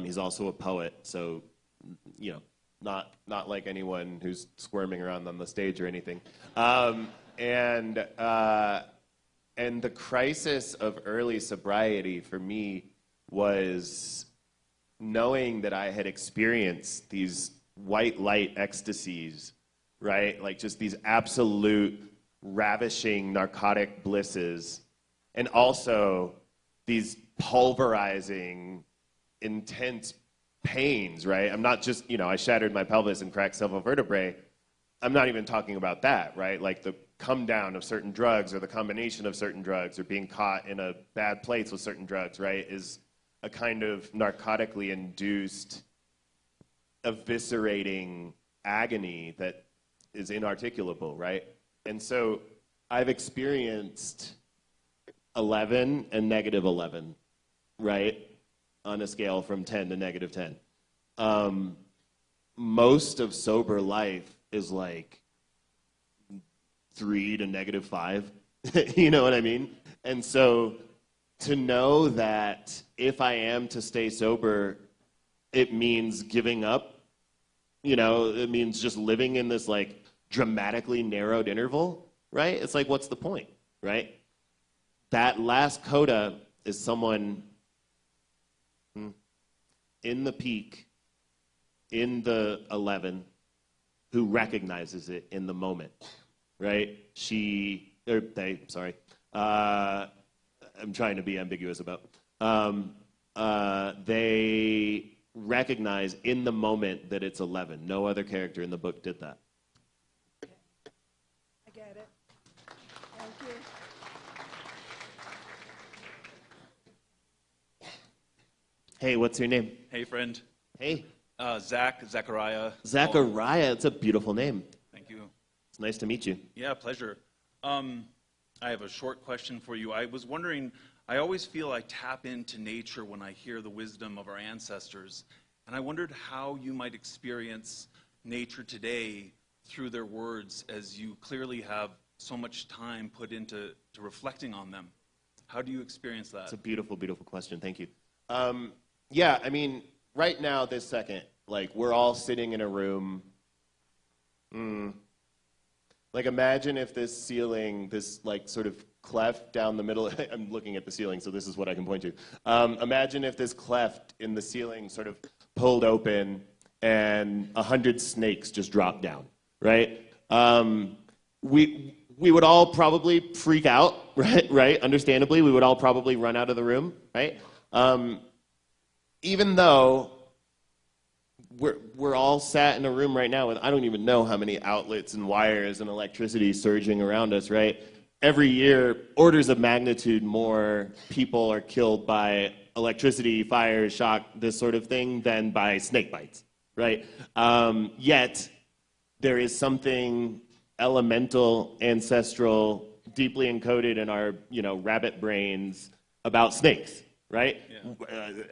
He's also a poet, so, not like anyone who's squirming around on the stage or anything. And the crisis of early sobriety for me was knowing that I had experienced these white light ecstasies, right? Like just these absolute ravishing narcotic blisses, and also these pulverizing, intense pains, right? I'm not just, I shattered my pelvis and cracked several vertebrae. I'm not even talking about that, right? Like the come down of certain drugs or the combination of certain drugs or being caught in a bad place with certain drugs, right, is a kind of narcotically induced, eviscerating agony that is inarticulable, right? And so I've experienced 11 and negative 11, right, on a scale from 10 to negative 10. Most of sober life is like 3 to negative 5. You know what I mean? And so to know that if I am to stay sober, it means giving up, it means just living in this like dramatically narrowed interval, right? It's like, what's the point, right? That last coda is someone in the peak, in the 11, who recognizes it in the moment, right? I'm trying to be ambiguous about. They recognize in the moment that it's 11. No other character in the book did that. I get it. Thank you. Hey, what's your name? Hey, friend. Hey. Zachariah. Zachariah, it's a beautiful name. Thank you. It's nice to meet you. Yeah, pleasure. I have a short question for you. I was wondering, I always feel I tap into nature when I hear the wisdom of our ancestors, and I wondered how you might experience nature today through their words, as you clearly have so much time put into reflecting on them. How do you experience that? It's a beautiful, beautiful question. Thank you. Yeah, I mean, right now, this second, like, we're all sitting in a room. Like, imagine if this ceiling, this, like, sort of cleft down the middle, I'm looking at the ceiling, so this is what I can point to. Imagine if this cleft in the ceiling sort of pulled open and 100 snakes just dropped down, right? We would all probably freak out, right? Understandably, we would all probably run out of the room, right? Even though we're all sat in a room right now with I don't even know how many outlets and wires and electricity surging around us, right? Every year, orders of magnitude more people are killed by electricity, fire, shock, this sort of thing, than by snake bites, right? Yet, there is something elemental, ancestral, deeply encoded in our, rabbit brains about snakes, right?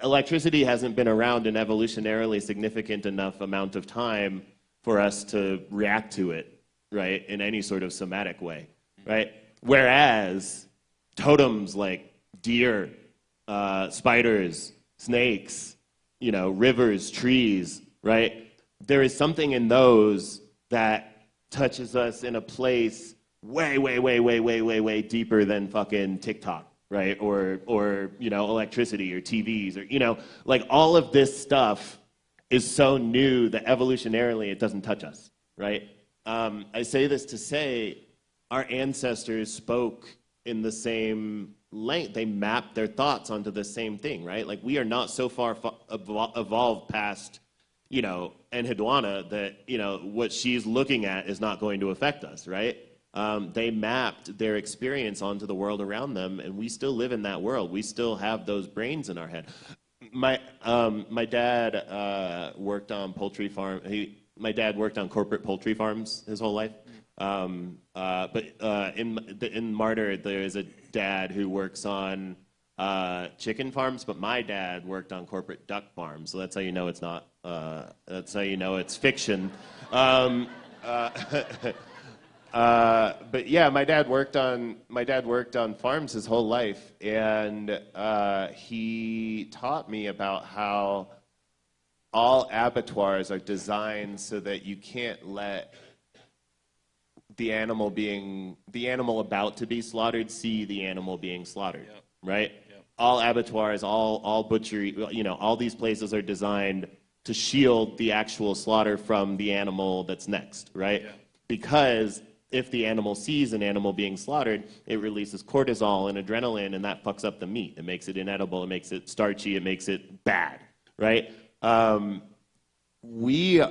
Electricity hasn't been around an evolutionarily significant enough amount of time for us to react to it, right, in any sort of somatic way, right? Whereas totems like deer, spiders, snakes, rivers, trees, right? There is something in those that touches us in a place way deeper than fucking TikTok, right? Or electricity or TVs or, like all of this stuff is so new that evolutionarily it doesn't touch us, right? I say this to say our ancestors spoke in the same length. They mapped their thoughts onto the same thing, right? Like we are not so far evolved past, Enheduanna that, what she's looking at is not going to affect us, right? They mapped their experience onto the world around them, and we still live in that world. We still have those brains in our head. My dad worked on poultry farm. My dad worked on corporate poultry farms his whole life. But in Martyr, there is a dad who works on chicken farms, but my dad worked on corporate duck farms. So that's how you know it's not. That's how you know it's fiction. But yeah, my dad worked on farms his whole life, and he taught me about how all abattoirs are designed so that you can't let the animal about to be slaughtered see the animal being slaughtered, right? Yep. All abattoirs, all butchery, all these places are designed to shield the actual slaughter from the animal that's next, right? Yeah. Because if the animal sees an animal being slaughtered, it releases cortisol and adrenaline, and that fucks up the meat. It makes it inedible, it makes it starchy, it makes it bad, right? We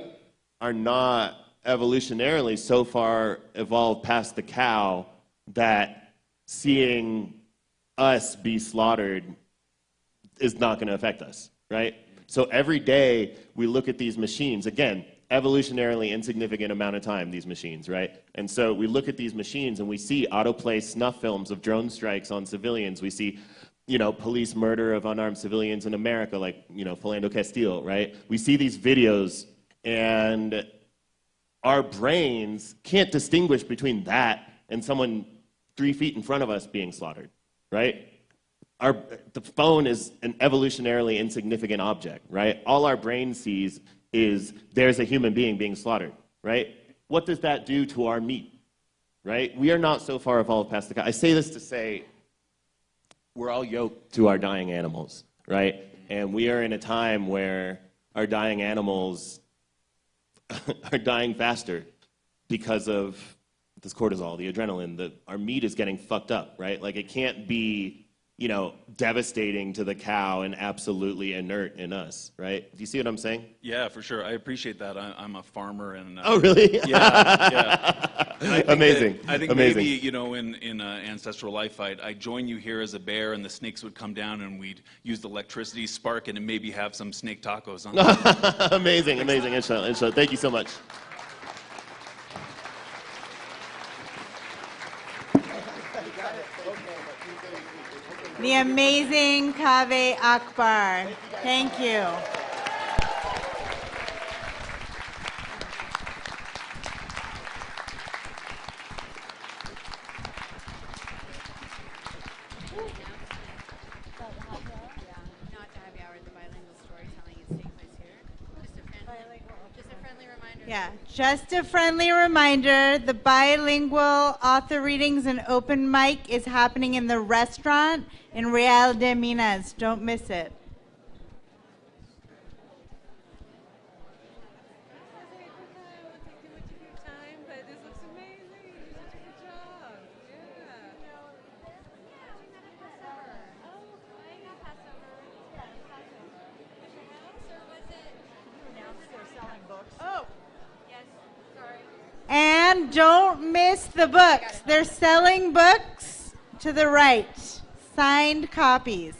are not evolutionarily so far evolved past the cow that seeing us be slaughtered is not going to affect us, right? So every day we look at these machines, again, evolutionarily insignificant amount of time, these machines, right? And so we look at these machines and we see autoplay snuff films of drone strikes on civilians. We see, police murder of unarmed civilians in America, like, Philando Castile, right? We see these videos and our brains can't distinguish between that and someone 3 feet in front of us being slaughtered, right? The phone is an evolutionarily insignificant object, right? All our brain sees is there's a human being slaughtered, right? What does that do to our meat, right? We are not so far evolved past the cow. I say this to say we're all yoked to our dying animals, right? And we are in a time where our dying animals are dying faster because of this cortisol, the adrenaline. Our meat is getting fucked up, right? Like it can't be, devastating to the cow and absolutely inert in us, right? Do you see what I'm saying? Yeah, for sure. I appreciate that. I'm a farmer, and oh, really? Yeah. Amazing. I think Amazing. maybe in an ancestral life fight, I'd join you here as a bear, and the snakes would come down, and we'd use the electricity spark, and maybe have some snake tacos on. Amazing. Inshallah. Thank you so much. The amazing Kaveh Akbar. Thank you. Yeah, just a friendly reminder, the bilingual author readings and open mic is happening in the restaurant in Real de Minas. Don't miss it. And don't miss the books. They're selling books to the right. Signed copies.